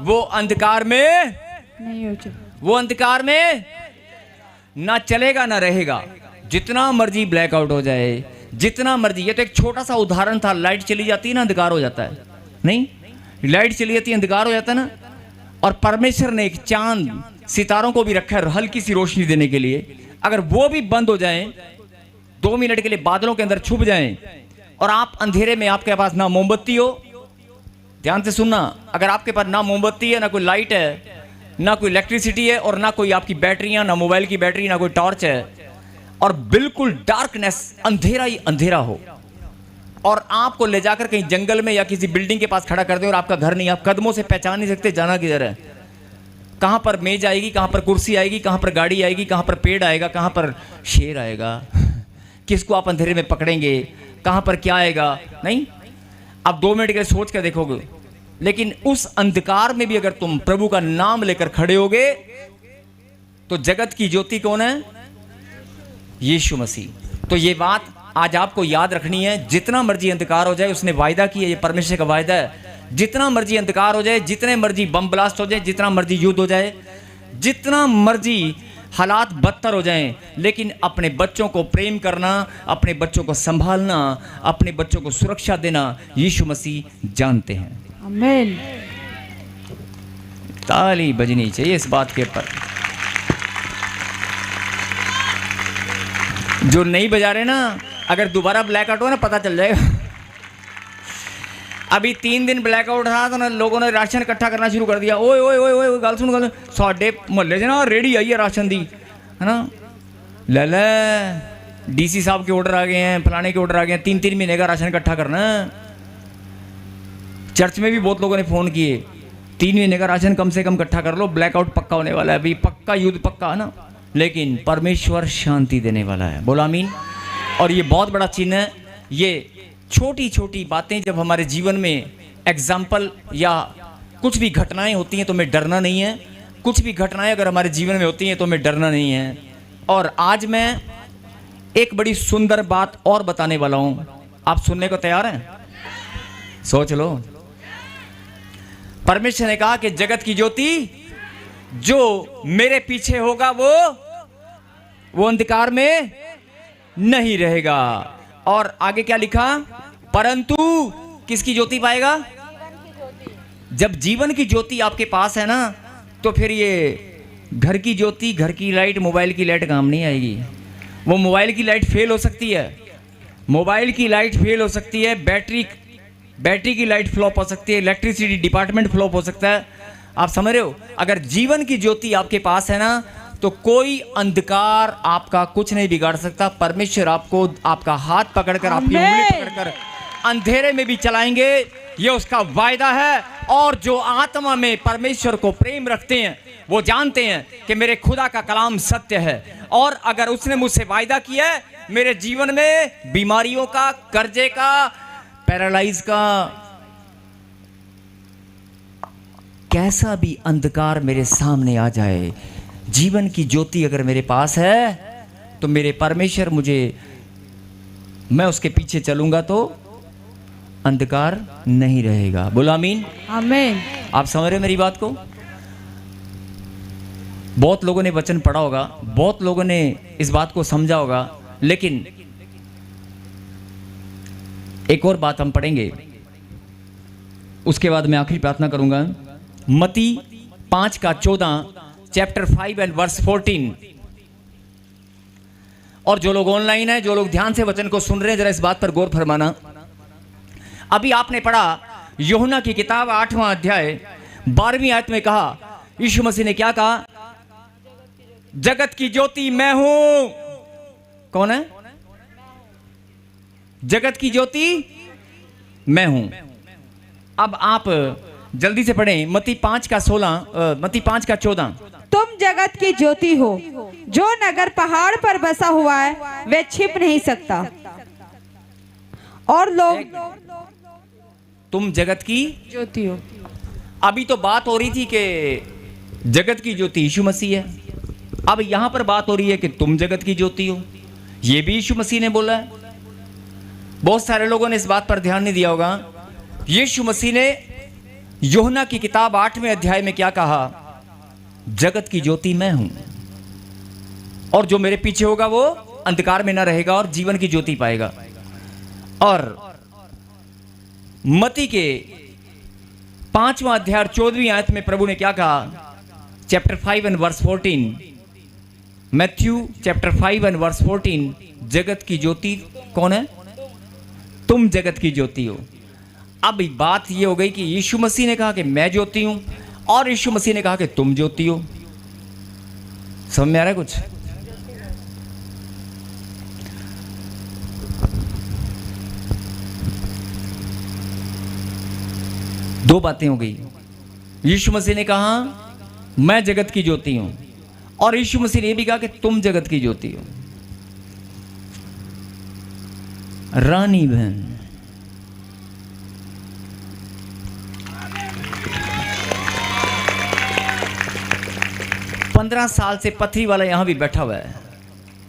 वो अंधकार में नहीं हो चुका, वो अंधकार में ना चलेगा ना रहेगा। जितना मर्जी ब्लैकआउट हो जाए, जितना मर्जी, ये तो एक छोटा सा उदाहरण था। लाइट चली जाती है ना, अंधकार हो जाता है, नहीं, लाइट चली जाती है, अंधकार हो जाता है ना। और परमेश्वर ने एक चांद, सितारों को भी रखा है हल्की सी रोशनी देने के लिए। अगर वो भी बंद हो जाएं, 2 मिनट के लिए बादलों के अंदर छुप जाएं, और आप अंधेरे में, आपके पास ना मोमबत्ती हो, ध्यान से सुनना, अगर आपके पास ना मोमबत्ती है, ना कोई लाइट है, ना कोई इलेक्ट्रिसिटी है, और ना कोई आपकी बैटरियां, ना मोबाइल की बैटरी, ना कोई टॉर्च है, और बिल्कुल डार्कनेस, अंधेरा ही अंधेरा हो, और आपको ले जाकर कहीं जंगल में या किसी बिल्डिंग के पास खड़ा कर दे और आपका घर नहीं, आप कदमों से पहचान नहीं सकते जाना किधर है, कहां पर मेज आएगी, कहां पर कुर्सी आएगी, कहां पर गाड़ी आएगी, कहां पर पेड़ आएगा, कहां पर शेर आएगा, किसको आप अंधेरे में पकड़ेंगे, कहां पर क्या आएगा, नहीं, आप 2 मिनट के लिए सोच कर देखोगे। लेकिन उस अंधकार में भी अगर तुम प्रभु का नाम लेकर खड़े होगे तो जगत की ज्योति कौन है? यीशु मसीह। तो ये बात आज आपको याद रखनी है। जितना मर्जी अंधकार हो जाए, उसने वायदा किया, ये परमेश्वर का वायदा है, जितना मर्जी अंधकार हो जाए, जितने मर्जी बम ब्लास्ट हो जाए, जितना मर्जी युद्ध हो जाए, जितना मर्जी हालात बदतर हो जाएं, लेकिन अपने बच्चों को प्रेम करना, अपने बच्चों को संभालना, अपने बच्चों को सुरक्षा देना यीशु मसीह जानते हैं। आमीन। ताली बजनी चाहिए इस बात के ऊपर। जो नहीं बजा रहे ना, अगर दोबारा ब्लैकआउट हो ना, पता चल जाएगा। अभी 3 दिन ब्लैकआउट रहा तो ना, लोगों ने राशन इकट्ठा करना शुरू कर दिया। ओए ओए ओए ओए, गल सुन, गल, साडे मोहल्ले से ना रेडी आई है राशन दी, है ना, ले ले, डीसी साहब के ऑर्डर आ गए हैं, फलाने के ऑर्डर आ गए हैं, 3-3 महीने का राशन इकट्ठा करना है। चर्च में भी बहुत लोगों ने फोन किए, 3 महीने का राशन कम से कम इकट्ठा कर लो, ब्लैकआउट पक्का होने वाला है, अभी पक्का युद्ध पक्का है ना। लेकिन परमेश्वर शांति देने वाला है, बोला आमीन। और ये बहुत बड़ा चिन्ह है। ये छोटी छोटी बातें जब हमारे जीवन में एग्जाम्पल या कुछ भी घटनाएं होती हैं तो हमें डरना नहीं है। कुछ भी घटनाएं अगर हमारे जीवन में होती हैं तो हमें डरना नहीं है। और आज मैं एक बड़ी सुंदर बात और बताने वाला हूं, आप सुनने को तैयार हैं? सोच लो। परमेश्वर ने कहा कि जगत की ज्योति जो मेरे पीछे होगा वो अंधकार में नहीं रहेगा। और आगे क्या लिखा? परंतु किसकी ज्योति पाएगा? जब जीवन की ज्योति आपके पास है ना, तो फिर ये घर की ज्योति, घर की लाइट, मोबाइल की लाइट काम नहीं आएगी। वो मोबाइल की लाइट फेल हो सकती है, मोबाइल की लाइट फेल हो सकती है, बैटरी की लाइट फ्लॉप हो सकती है, इलेक्ट्रिसिटी डिपार्टमेंट फ्लॉप हो सकता है। आप समझ रहे हो? अगर जीवन की ज्योति आपके पास है ना, तो कोई अंधकार आपका कुछ नहीं बिगाड़ सकता। परमेश्वर आपको आपका हाथ पकड़कर, आपकी उंगली पकड़कर अंधेरे में भी चलाएंगे, ये उसका वायदा है। और जो आत्मा में परमेश्वर को प्रेम रखते हैं वो जानते हैं कि मेरे खुदा का कलाम सत्य है। और अगर उसने मुझसे वायदा किया है मेरे जीवन में बीमारियों का, कर्जे का, पैरालाइज का, कैसा भी अंधकार मेरे सामने आ जाए, जीवन की ज्योति अगर मेरे पास है तो मेरे परमेश्वर मैं उसके पीछे चलूंगा तो अंधकार नहीं रहेगा। बोलो आमीन। आमीन। आप समझ रहे हो मेरी बात को? बहुत लोगों ने वचन पढ़ा होगा, बहुत लोगों ने इस बात को समझा होगा, लेकिन एक और बात हम पढ़ेंगे, उसके बाद मैं आखिरी प्रार्थना करूंगा। मत्ती 5:14, चैप्टर 5 एंड वर्स 14। और जो लोग ऑनलाइन है, जो लोग ध्यान से वचन को सुन रहे हैं, जरा इस बात पर गौर फरमाना। अभी आपने पढ़ा यूहन्ना की किताब 8वां अध्याय 12वीं आयत में कहा, यीशु मसीह ने क्या कहा? जगत की ज्योति मैं हूं। कौन है? जगत की ज्योति मैं हूं। अब आप जल्दी से पढ़ें मत्ती 5:14। तुम जगत की ज्योति हो, जो नगर पहाड़ पर बसा हुआ है वह छिप नहीं सकता। और लोग तुम जगत की ज्योति हो। अभी तो बात हो रही थी कि जगत की ज्योति यीशु मसीह है। अब यहां पर बात हो रही है कि तुम जगत की ज्योति हो। यह भी यीशु मसीह ने बोला है। बहुत सारे लोगों ने इस बात पर ध्यान नहीं दिया होगा। यीशु मसीह ने यूहन्ना की किताब 8वें अध्याय में क्या कहा? जगत की ज्योति मैं हूं, और जो मेरे पीछे होगा वो अंधकार में ना रहेगा और जीवन की ज्योति पाएगा। और मत्ती के 5वां अध्याय 14वीं आयत में प्रभु ने क्या कहा? Chapter 5 and verse 14। Matthew chapter 5 and verse 14। जगत की ज्योति कौन है? तुम जगत की ज्योति हो। अब बात यह हो गई कि यीशु मसीह ने कहा कि मैं ज्योति हूं, और यीशु मसीह ने कहा कि तुम ज्योति हो। समझ में आ रहा है कुछ? दो बातें हो गई। यीशु मसीह ने कहा मैं जगत की ज्योति हूं, और यीशु मसीह ने यह भी कहा कि तुम जगत की ज्योति हो। रानी बहन, पंद्रह साल से पथरी वाला यहां भी बैठा हुआ है,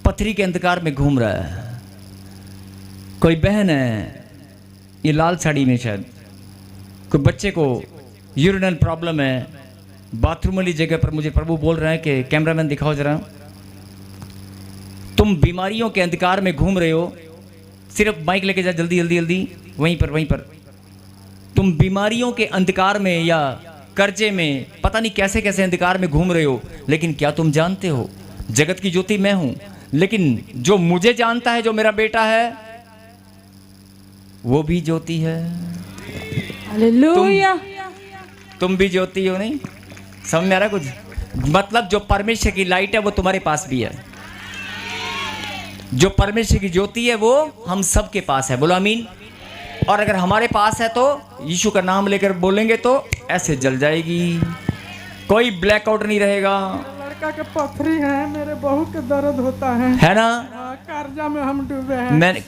पथरी के अंधकार में घूम रहा है। कोई बहन है ये लाल साड़ी में, शायद कोई बच्चे को यूरिनल प्रॉब्लम है, बाथरूम वाली जगह पर मुझे प्रभु बोल रहे हैं कि कैमरामैन दिखाओ जरा, तुम बीमारियों के अंधकार में घूम रहे हो। सिर्फ माइक लेके जा, जल्दी जल्दी जल्दी, वहीं पर। तुम बीमारियों के अंधकार में या कर्जे में, पता नहीं कैसे कैसे अंधकार में घूम रहे हो, लेकिन क्या तुम जानते हो जगत की ज्योति मैं हूं। लेकिन जो मुझे जानता है, जो मेरा बेटा है, वो भी ज्योति है। हालेलुया। तुम भी ज्योति हो। नहीं समझ में आ रहा कुछ? मतलब जो परमेश्वर की लाइट है वो तुम्हारे पास भी है, जो परमेश्वर की ज्योति है वो हम सब के पास है। बोलो आमीन। और अगर हमारे पास है तो यीशु का नाम लेकर बोलेंगे तो ऐसे जल जाएगी, कोई ब्लैकआउट नहीं रहेगा। लड़का के पथरी है, मेरे बहू के दर्द होता है ना? कर्जा में हम डूबे हैं। मैंने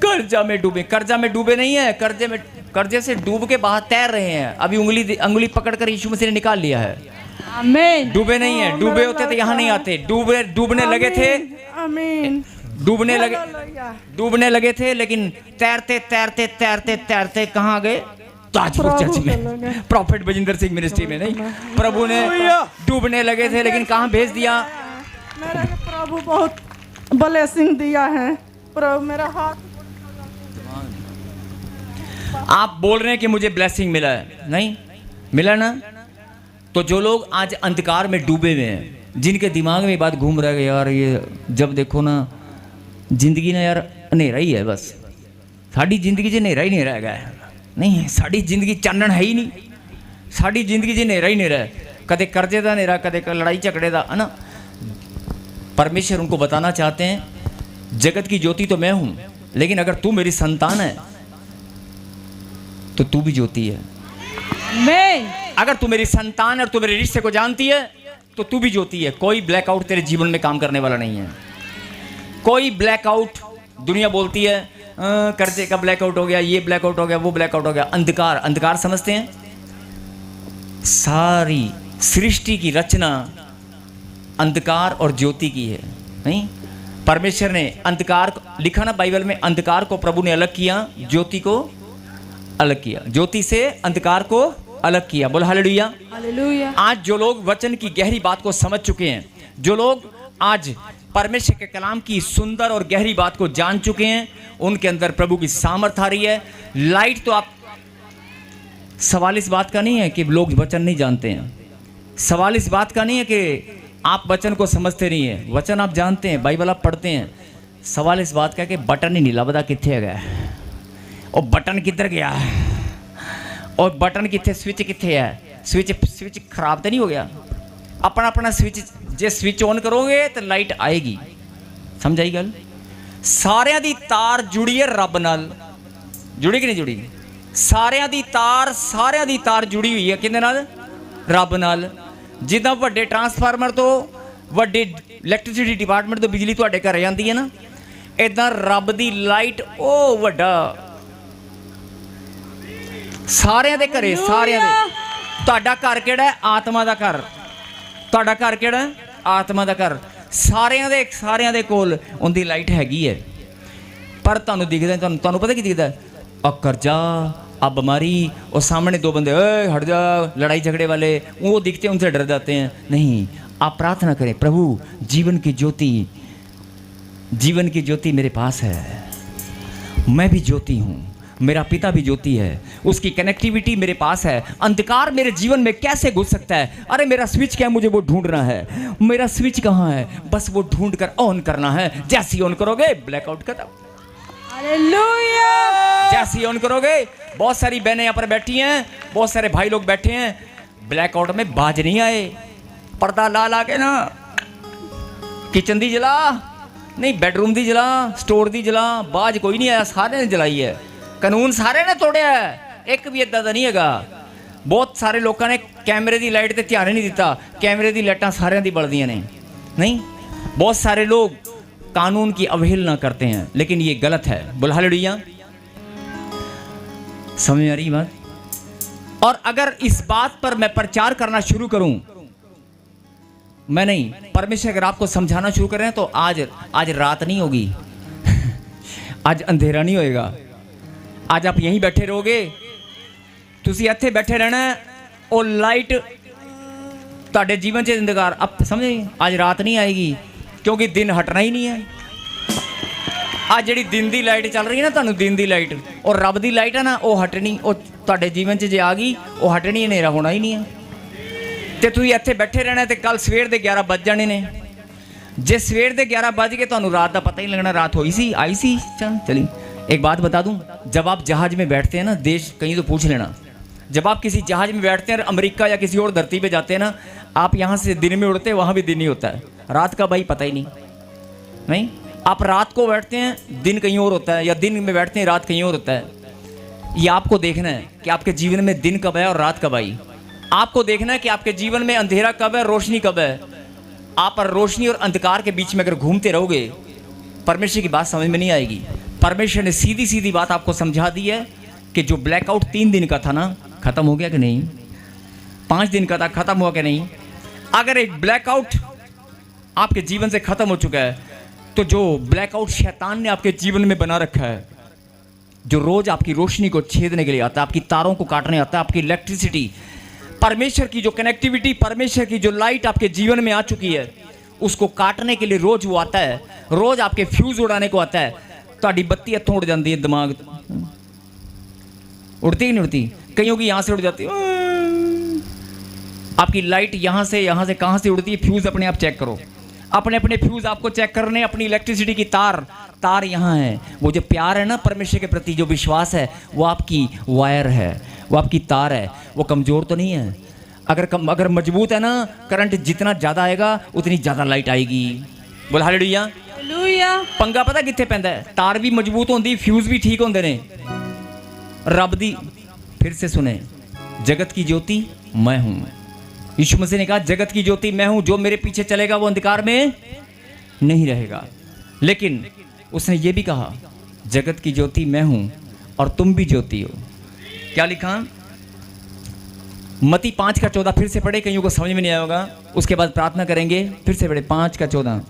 कर्जा में डूबे नहीं है, कर्जे से डूब के बाहर तैर रहे हैं। अभी उंगली पकड़कर यीशु मसीह ने निकाल लिया है। आमीन। डूबे नहीं है, डूबे होते तो यहाँ नहीं आते। डूबने लगे थे, आमीन। डूबने लगे थे, लेकिन तैरते कहाँ गए? ताजपुर चर्च में, प्रॉफेट बजिंदर सिंह मिनिस्ट्री में। नहीं, प्रभु ने डूबने लगे थे, लेकिन कहाँ भेज दिया? मेरे प्रभु बहुत ब्लेसिंग दिया है। प्रभु मेरा हाथ, आप बोल रहे हैं कि मुझे ब्लेसिंग मिला है, नहीं मिला ना? तो जो लोग आज अंधकार में डूबे हुए हैं, जिनके दिमाग में बात घूम रहा है यार, ये जब देखो ना जिंदगी ना यार ਹਨੇਰਾ ਹੀ ਹੈ ਬਸ। ਸਾਡੀ ਜ਼ਿੰਦਗੀ 'ਚ ਹਨੇਰਾ ਹੀ ਹਨੇਰਾ ਹੈਗਾ। ਨਹੀਂ, ਸਾਡੀ ਜ਼ਿੰਦਗੀ ਚਾਨਣ है ही नहीं। ਸਾਡੀ ਜ਼ਿੰਦਗੀ 'ਚ ਹਨੇਰਾ ਹੀ ਹਨੇਰਾ है। कदे कर्जे का हनेरा, कदे लड़ाई झगड़े का, है ना। परमेश्वर उनको बताना चाहते हैं जगत की ज्योति तो मैं हूँ, लेकिन अगर तू मेरी संतान है तो तू भी ज्योति है। आमीन। अगर तू मेरी संतान है और तू मेरे रिश्ते को जानती है तो तू भी ज्योति है। कोई ब्लैकआउट तेरे जीवन में काम करने वाला नहीं है। कोई ब्लैकआउट, दुनिया बोलती है कर्जे का ब्लैकआउट हो गया, ये ब्लैकआउट हो गया, वो ब्लैकआउट हो गया। अंधकार, अंधकार समझते हैं? सारी सृष्टि की रचना अंधकार और ज्योति की है। नहीं, परमेश्वर ने अंधकार को, लिखा ना बाइबल में, अंधकार को प्रभु ने अलग किया, ज्योति को अलग किया। ज्योति से अंधकार को अलग किया। बोल हालेलुया। हालेलुया। आज जो लोग वचन की गहरी बात को समझ चुके हैं, जो लोग आज परमेश्वर के कलाम की सुंदर और गहरी बात को जान चुके हैं, उनके अंदर प्रभु की सामर्थ आ रही है। लाइट तो आप, सवाल इस बात का नहीं है कि लोग वचन नहीं जानते हैं। सवाल इस बात का नहीं है कि आप वचन को समझते नहीं हैं। वचन आप जानते हैं, बाइबल आप पढ़ते हैं। सवाल इस बात का है कि बटन ही नहीं लभदा कित्थे गया, और बटन किधर गया, और बटन कित्थे, स्विच कित्थे है। स्विच खराब तो नहीं हो गया? अपना अपना स्विच, जे स्विच ऑन करोगे तो लाइट आएगी। समझ आई गल? सारिਆਂ ਦੀ ਤਾਰ जुड़ी है रब नाल। जुड़ी कि नहीं जुड़ी? सारिਆਂ ਦੀ तार जुड़ी हुई है किहदे नाल? रब नाल। जिद्दां ਵੱਡੇ ट्रांसफार्मर तो, ਵੱਡੇ इलैक्ट्रिसिटी डिपार्टमेंट तो बिजली ਤੁਹਾਡੇ ਘਰ ਜਾਂਦੀ है ना, इदां रब दी लाइट ਉਹ ਵੱਡਾ ਸਾਰਿਆਂ ਦੇ ਘਰੇ, ਸਾਰਿਆਂ ਦੇ। ਤੁਹਾਡਾ ਘਰ ਕਿਹੜਾ ਹੈ? ਆਤਮਾ ਦਾ ਘਰ। ਤੁਹਾਡਾ ਘਰ ਕਿਹੜਾ ਹੈ? ਆਤਮਾ ਦਾ ਘਰ। ਸਾਰਿਆਂ ਦੇ ਕੋਲ ਉਹਦੀ ਲਾਈਟ ਹੈਗੀ ਹੈ। ਪਰ ਤੁਹਾਨੂੰ ਦਿਖਦਾ, ਤੁਹਾਨੂੰ ਪਤਾ ਕੀ ਦਿਖਦਾ? ਆ ਕਰਜ਼ਾ, आ बीमारी, और सामने दो बंदे हट जा, लड़ाई झगड़े वाले, वो दिखते हैं, उनसे डर जाते हैं। नहीं, आप प्रार्थना करें, प्रभु जीवन की ज्योति मेरे पास है। मैं भी ज्योति हूँ, मेरा पिता भी ज्योति है, उसकी कनेक्टिविटी मेरे पास है। अंधकार मेरे जीवन में कैसे घुस सकता है? अरे मेरा स्विच क्या है, मुझे वो ढूंढना है। मेरा स्विच कहाँ है? बस वो ढूंढ कर ऑन करना है। जैसे ही ऑन करोगे ब्लैकआउट खत्म। हालेलुया। जैसे ऑन करोगे, बहुत सारी बहनें यहाँ पर बैठी हैं, बहुत सारे भाई लोग बैठे हैं, ब्लैकआउट में बाज नहीं आए। पर्दा ला के ना, किचन दी जला नहीं, बेडरूम दी जला, स्टोर दी जला, बाज कोई नहीं आया। सारे ने जलाई है। कानून सारे ने तोड़िया है, एक भी इदा नहीं हैगा। बहुत सारे लोगों ने कैमरे की लाइट पर ध्यान ही नहीं दिता। कैमरे की लाइटां सारिਆਂ दी बलदियां ने। नहीं, बहुत सारे लोग कानून की अवहेलना करते हैं, लेकिन ये गलत है। बोल हालेलुया। समझ में आ रही बात? और अगर इस बात पर मैं प्रचार करना शुरू करूं, मैं नहीं, परमेश्वर अगर आपको समझाना शुरू करें तो आज रात नहीं होगी, आज अंधेरा नहीं होएगा। आज आप यहीं बैठे रहोगे, तुसी इत्थे बैठे रहना, और लाइट तुहाडे जीवन च अंधकार। आप समझे? आज रात नहीं आएगी, क्योंकि दिन हटना ही नहीं है। आज जिहड़ी दिन की लाइट चल रही है ना, तुहानूं दिन की लाइट और रब की लाइट है ना, वो हटनी, वो तुहाडे जीवन च जे आ गई, वो हटनी, हनेरा होना ही नहीं है। तो तुसीं इत्थे बैठे रहना, तो कल सवेर के 11 बज जाने ने। जे सवेर के 11 बज गए, तुहानूं रात का पता ही लगना, रात होई सी, आई सी। चली एक बात बता दूं, जब आप जहाज में बैठते हैं ना, देश कहीं तो पूछ लेना, जब आप किसी जहाज में बैठते हैं, अमेरिका या किसी और धरती पे जाते हैं ना, आप यहाँ से दिन में उड़ते हैं, वहाँ भी दिन ही होता है, रात का भाई पता ही नहीं। आप रात को बैठते हैं, दिन कहीं और होता है, या दिन में बैठते हैं, रात कहीं और होता है। ये आपको देखना है कि आपके जीवन में दिन कब है और रात कब आई। आपको देखना है कि आपके जीवन में अंधेरा कब है, रोशनी कब है। आप रोशनी और अंधकार के बीच में अगर घूमते रहोगे, परमेश्वर की बात समझ में नहीं आएगी। परमेश्वर ने सीधी सीधी बात आपको समझा दी है कि जो ब्लैकआउट 3 दिन का था ना, खत्म हो गया कि नहीं? 5 दिन का था, खत्म हुआ कि नहीं? अगर एक ब्लैकआउट आपके जीवन से खत्म हो चुका है, तो जो ब्लैकआउट शैतान ने आपके जीवन में बना रखा है, जो रोज आपकी रोशनी को छेदने के लिए आता है, आपकी तारों को काटने आता है, आपकी इलेक्ट्रिसिटी, परमेश्वर की जो कनेक्टिविटी, परमेश्वर की जो लाइट आपके जीवन में आ चुकी है, उसको काटने के लिए रोज वो आता है। रोज आपके फ्यूज उड़ाने को आता है। तो बत्ती हथों उड़ जाती है, दिमाग उड़ती ही नहीं उड़ती, कईयों की यहाँ से उड़ जाती है। आपकी लाइट यहाँ से कहाँ से उड़ती है, फ्यूज अपने आप चेक करो। अपने अपने फ्यूज आपको चेक करने, अपनी इलेक्ट्रिसिटी की तार यहाँ है। वो जो प्यार है ना परमेश्वर के प्रति, जो विश्वास है, वो आपकी वायर है, वो आपकी तार है, वो कमज़ोर तो नहीं है। अगर मजबूत है ना, करंट जितना ज़्यादा आएगा उतनी ज़्यादा लाइट आएगी। बोल हालेलुया। हालेलुया। पंगा पता कित्थे पैंदा है? तार भी मजबूत होंदी, फ्यूज भी ठीक होंदे ने। रब दी, फिर से सुने, जगत की ज्योति मैं हूँ। यीशु मसीह ने कहा जगत की ज्योति मैं हूँ, जो मेरे पीछे चलेगा वो अंधकार में नहीं रहेगा। लेकिन उसने ये भी कहा जगत की ज्योति मैं हूँ और तुम भी ज्योति हो। क्या लिखा? मती 5:14 फिर से पढ़े, कईयों को समझ में नहीं आया होगा, उसके बाद प्रार्थना करेंगे। फिर से पढ़े 5:14।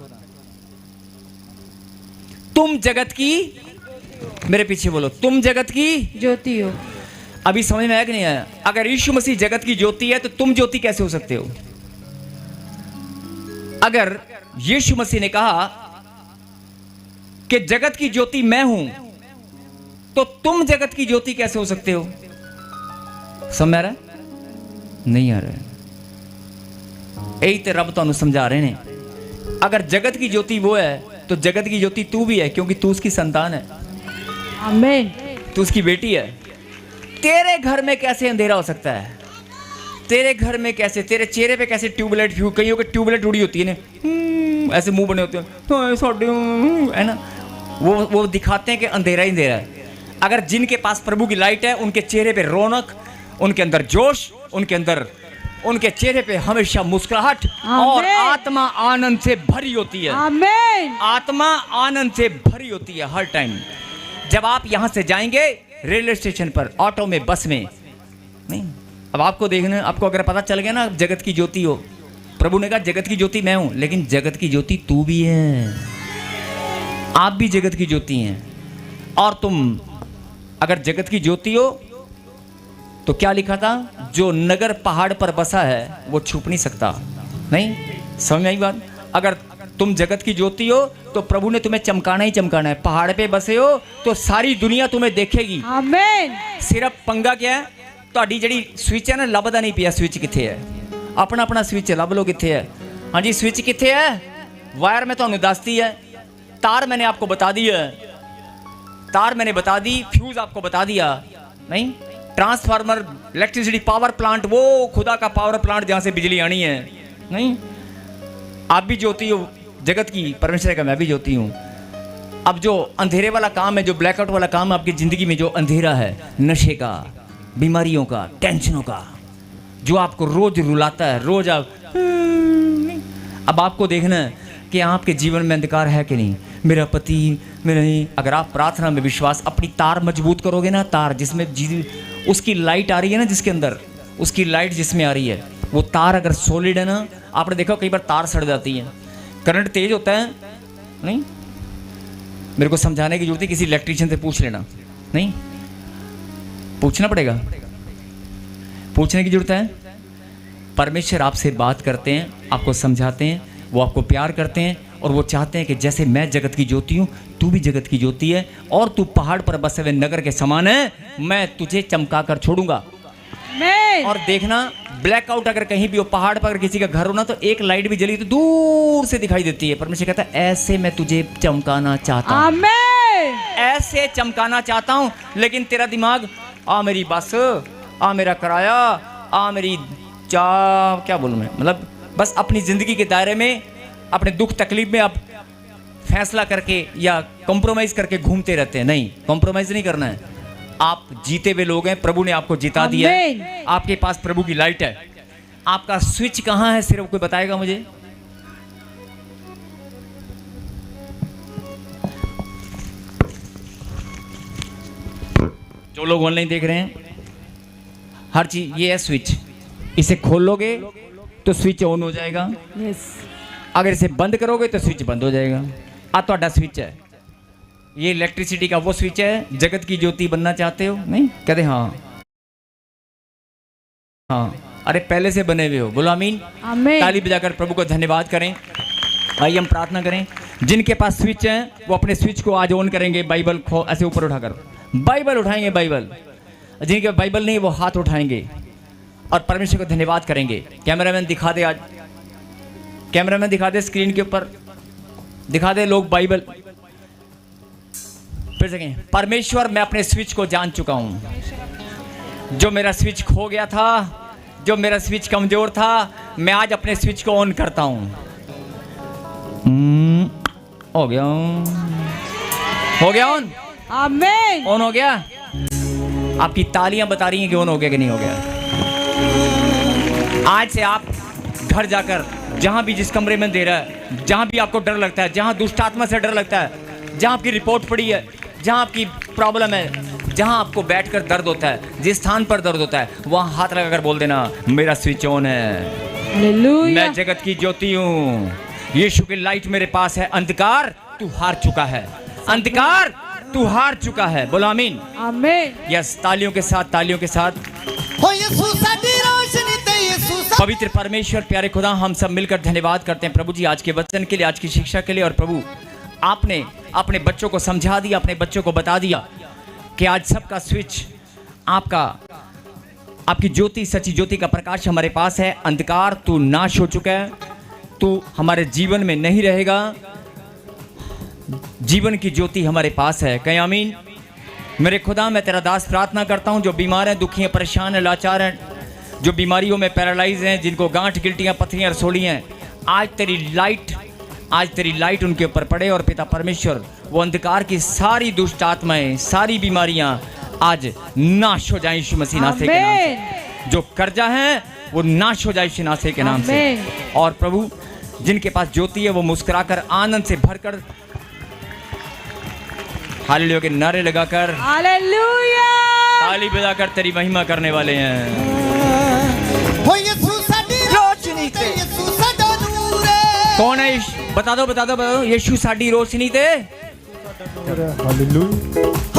तुम जगत की, मेरे पीछे बोलो, तुम जगत की ज्योति हो। अभी समझ में आया कि नहीं आया? अगर यीशु मसीह जगत की ज्योति है तो तुम ज्योति कैसे हो सकते हो? अगर यीशु मसीह ने कहा कि जगत की ज्योति मैं हूं, तो तुम जगत की ज्योति कैसे हो सकते हो? समझ आ रहा है? नहीं आ रहा है। यही तो रब तुहानू समझा रहे ने। अगर जगत की ज्योति वो है तो जगत की ज्योति तू भी है, क्योंकि तू उसकी संतान है। आमीन। तू उसकी बेटी है। तेरे घर में कैसे अंधेरा हो सकता है? तेरे घर में कैसे, तेरे चेहरे पे कैसे ट्यूबलाइट, कईयों के ट्यूबलाइट उड़ी होती है ना, ऐसे मुंह बने होते हैं, है ना, वो दिखाते हैं कि अंधेरा ही अंधेरा है। अगर जिनके पास प्रभु की लाइट है, उनके चेहरे पे रौनक, उनके अंदर जोश, उनके चेहरे पे हमेशा मुस्कुराहट और आत्मा आनंद से भरी होती है। आमीन। आत्मा आनंद से भरी होती है हर टाइम। जब आप यहां से जाएंगे रेलवे स्टेशन पर, ऑटो में, बस में, नहीं, अब आपको देखना, आपको अगर पता चल गया ना जगत की ज्योति हो, प्रभु ने कहा जगत की ज्योति मैं हूं, लेकिन जगत की ज्योति तू भी है। आप भी जगत की ज्योति हैं। और तुम अगर जगत की ज्योति हो तो क्या लिखा था? जो नगर पहाड़ पर बसा है वो छुप नहीं सकता। नहीं समझ में आई बात? अगर तुम जगत की ज्योति हो तो प्रभु ने तुम्हें चमकाना ही चमकाना है। पहाड़ पे बसे हो तो सारी दुनिया तुम्हें देखेगी। आमीन। सिर्फ पंगा क्या है? ਤੁਹਾਡੀ ਜਿਹੜੀ स्विच है ना, ਲੱਭਦਾ नहीं पिया स्विच किथे है। अपना अपना स्विच ਲੱਭ लो किथे है। हाँ जी, स्विच किथे है? वायर में ਤੁਹਾਨੂੰ ਦੱਸਦੀ है, तार मैंने आपको बता दी है, तार मैंने बता दी, फ्यूज आपको बता दिया। नहीं, ट्रांसफार्मर, इलेक्ट्रिसिटी पावर प्लांट, वो खुदा का पावर प्लांट जहाँ से बिजली आनी है। नहीं, आप भी ज्योति हो जगत की, परमेश्वर का मैं भी ज्योति हूँ। अब जो अंधेरे वाला काम है, जो ब्लैकआउट वाला काम है आपकी ज़िंदगी में, जो अंधेरा है, नशे का, बीमारियों का, टेंशनों का, जो आपको रोज रुलाता है, रोज आप, अब आपको देखना है कि आपके जीवन में अंधकार है कि नहीं। मेरा पति मेरा नहीं। अगर आप प्रार्थना में विश्वास, अपनी तार मजबूत करोगे ना, तार जिसमें उसकी लाइट आ रही है ना, जिसके अंदर उसकी लाइट जिसमें आ रही है, वो तार अगर सॉलिड है ना, आपने देखा कई बार तार सड़ जाती है, करंट तेज होता है। नहीं, मेरे को समझाने की जरूरत है, किसी इलेक्ट्रीशियन से पूछ लेना। नहीं, पूछना पड़ेगा, पूछने की जरूरत है। परमेश्वर आपसे बात करते हैं, आपको समझाते हैं, वो आपको प्यार करते हैं और वो चाहते हैं कि जैसे मैं जगत की ज्योति हूँ, तू भी जगत की ज्योति है और तू पहाड़ पर बसे हुए नगर के समान है। मैं तुझे चमका कर छोड़ूंगा। और देखना, ब्लैकआउट अगर कहीं भी हो, पहाड़ पर अगर किसी का घर हो ना, तो एक लाइट भी जली तो दूर से दिखाई देती है। परमेश्वर कहता है ऐसे मैं तुझे चमकाना चाहता हूँ, ऐसे चमकाना चाहता हूँ। लेकिन तेरा दिमाग, आ मेरी बस, आ मेरा किराया, आ मेरी क्या बोलूँ मैं, मतलब बस अपनी ज़िंदगी के दायरे में, अपने दुख तकलीफ में आप फैसला करके या कॉम्प्रोमाइज़ करके घूमते रहते हैं। नहीं, कॉम्प्रोमाइज़ नहीं करना है। आप जीते हुए लोग हैं, प्रभु ने आपको जिता दिया है, आपके पास प्रभु की लाइट है। आपका स्विच कहाँ है, सिर्फ कोई बताएगा मुझे? जो लोग ऑनलाइन देख रहे हैं, हर चीज ये है स्विच। इसे खोलोगे तो स्विच ऑन हो जाएगा। अगर इसे बंद करोगे तो स्विच बंद हो जाएगा। आ ਤੁਹਾਡਾ स्विच है, ये इलेक्ट्रिसिटी का वो स्विच है। जगत की ज्योति बनना चाहते हो? नहीं कहते? हाँ हाँ, अरे पहले से बने हुए हो। बोलो आमीन। ताली बजाकर प्रभु को धन्यवाद करें। आइए हम प्रार्थना करें। जिनके पास स्विच है वो अपने स्विच को आज ऑन करेंगे। बाइबल ऐसे ऊपर उठाकर बाइबल उठाएंगे। बाइबल, जिनके बाइबल नहीं वो हाथ उठाएंगे और परमेश्वर को धन्यवाद करेंगे। कैमरामैन दिखा दे आज। कैमरामैन दिखा दे स्क्रीन के ऊपर, दिखा दे लोग बाइबल। फिर से कहें, परमेश्वर मैं अपने स्विच को जान चुका हूं। जो मेरा स्विच खो गया था, जो मेरा स्विच कमजोर था, मैं आज अपने स्विच को ऑन करता हूं। हो गया, हो गया ऑन, आमीन। ऑन हो गया। आपकी तालियां बता रही हैं कि ऑन हो गया कि नहीं हो गया। आज से आप घर जाकर जहां भी जिस कमरे में दे रहा है, जहां भी आपको डर लगता है, जहां दुष्ट आत्मा से डर लगता है, जहां आपकी रिपोर्ट पड़ी है, जहां आपकी प्रॉब्लम है, जहां आपको बैठकर दर्द होता है, जिस स्थान पर दर्द होता है, वहां हाथ लगाकर बोल देना, मेरा स्विच ऑन है। हालेलुया। मैं जगत की ज्योति हूँ, यीशु की लाइट मेरे पास है। अंधकार तू हार चुका है, अंधकार तू हार चुका है। बोलो आमीन। आमीन। यस, तालियों के साथ, तालियों के साथ। पवित्र परमेश्वर, प्यारे खुदा, हम सब मिलकर धन्यवाद करते हैं प्रभु जी आज के वचन के लिए, आज की शिक्षा के लिए। और प्रभु आपने अपने बच्चों को समझा दिया, अपने बच्चों को बता दिया कि आज सबका स्विच आपकी ज्योति, सच्ची ज्योति का प्रकाश हमारे पास है। अंधकार तू नाश हो चुका है, तू हमारे जीवन में नहीं रहेगा, जीवन की ज्योति हमारे पास है। कहीं आमीन। मेरे खुदा, मैं तेरा दास प्रार्थना करता हूँ जो बीमार हैं, दुखी हैं, परेशान हैं, लाचार हैं, जो बीमारियों में पैरालाइज हैं, जिनको गांठ, गिल्टियाँ, पथरियाँ, रसोली हैं, आज तेरी लाइट उनके ऊपर पड़े। और पिता परमेश्वर, वो अंधकार की सारी दुष्ट आत्माएं, सारी बीमारियां आज नाश हो जाए यीशु मसीह नासरी के नाम से। जो कर्जा है वो नाश हो जाए यीशु नासरी के नाम से। और प्रभु, जिनके पास ज्योति है वो मुस्कुराकर, आनंद से भरकर, हालेलुया के नारे लगाकर, हालेलुया, ताली बजाकर तेरी महिमा करने वाले हैं। कौन है? बता दो, बता दो, बता दो। यीशु साडी रोशनी ते। हालेलुया।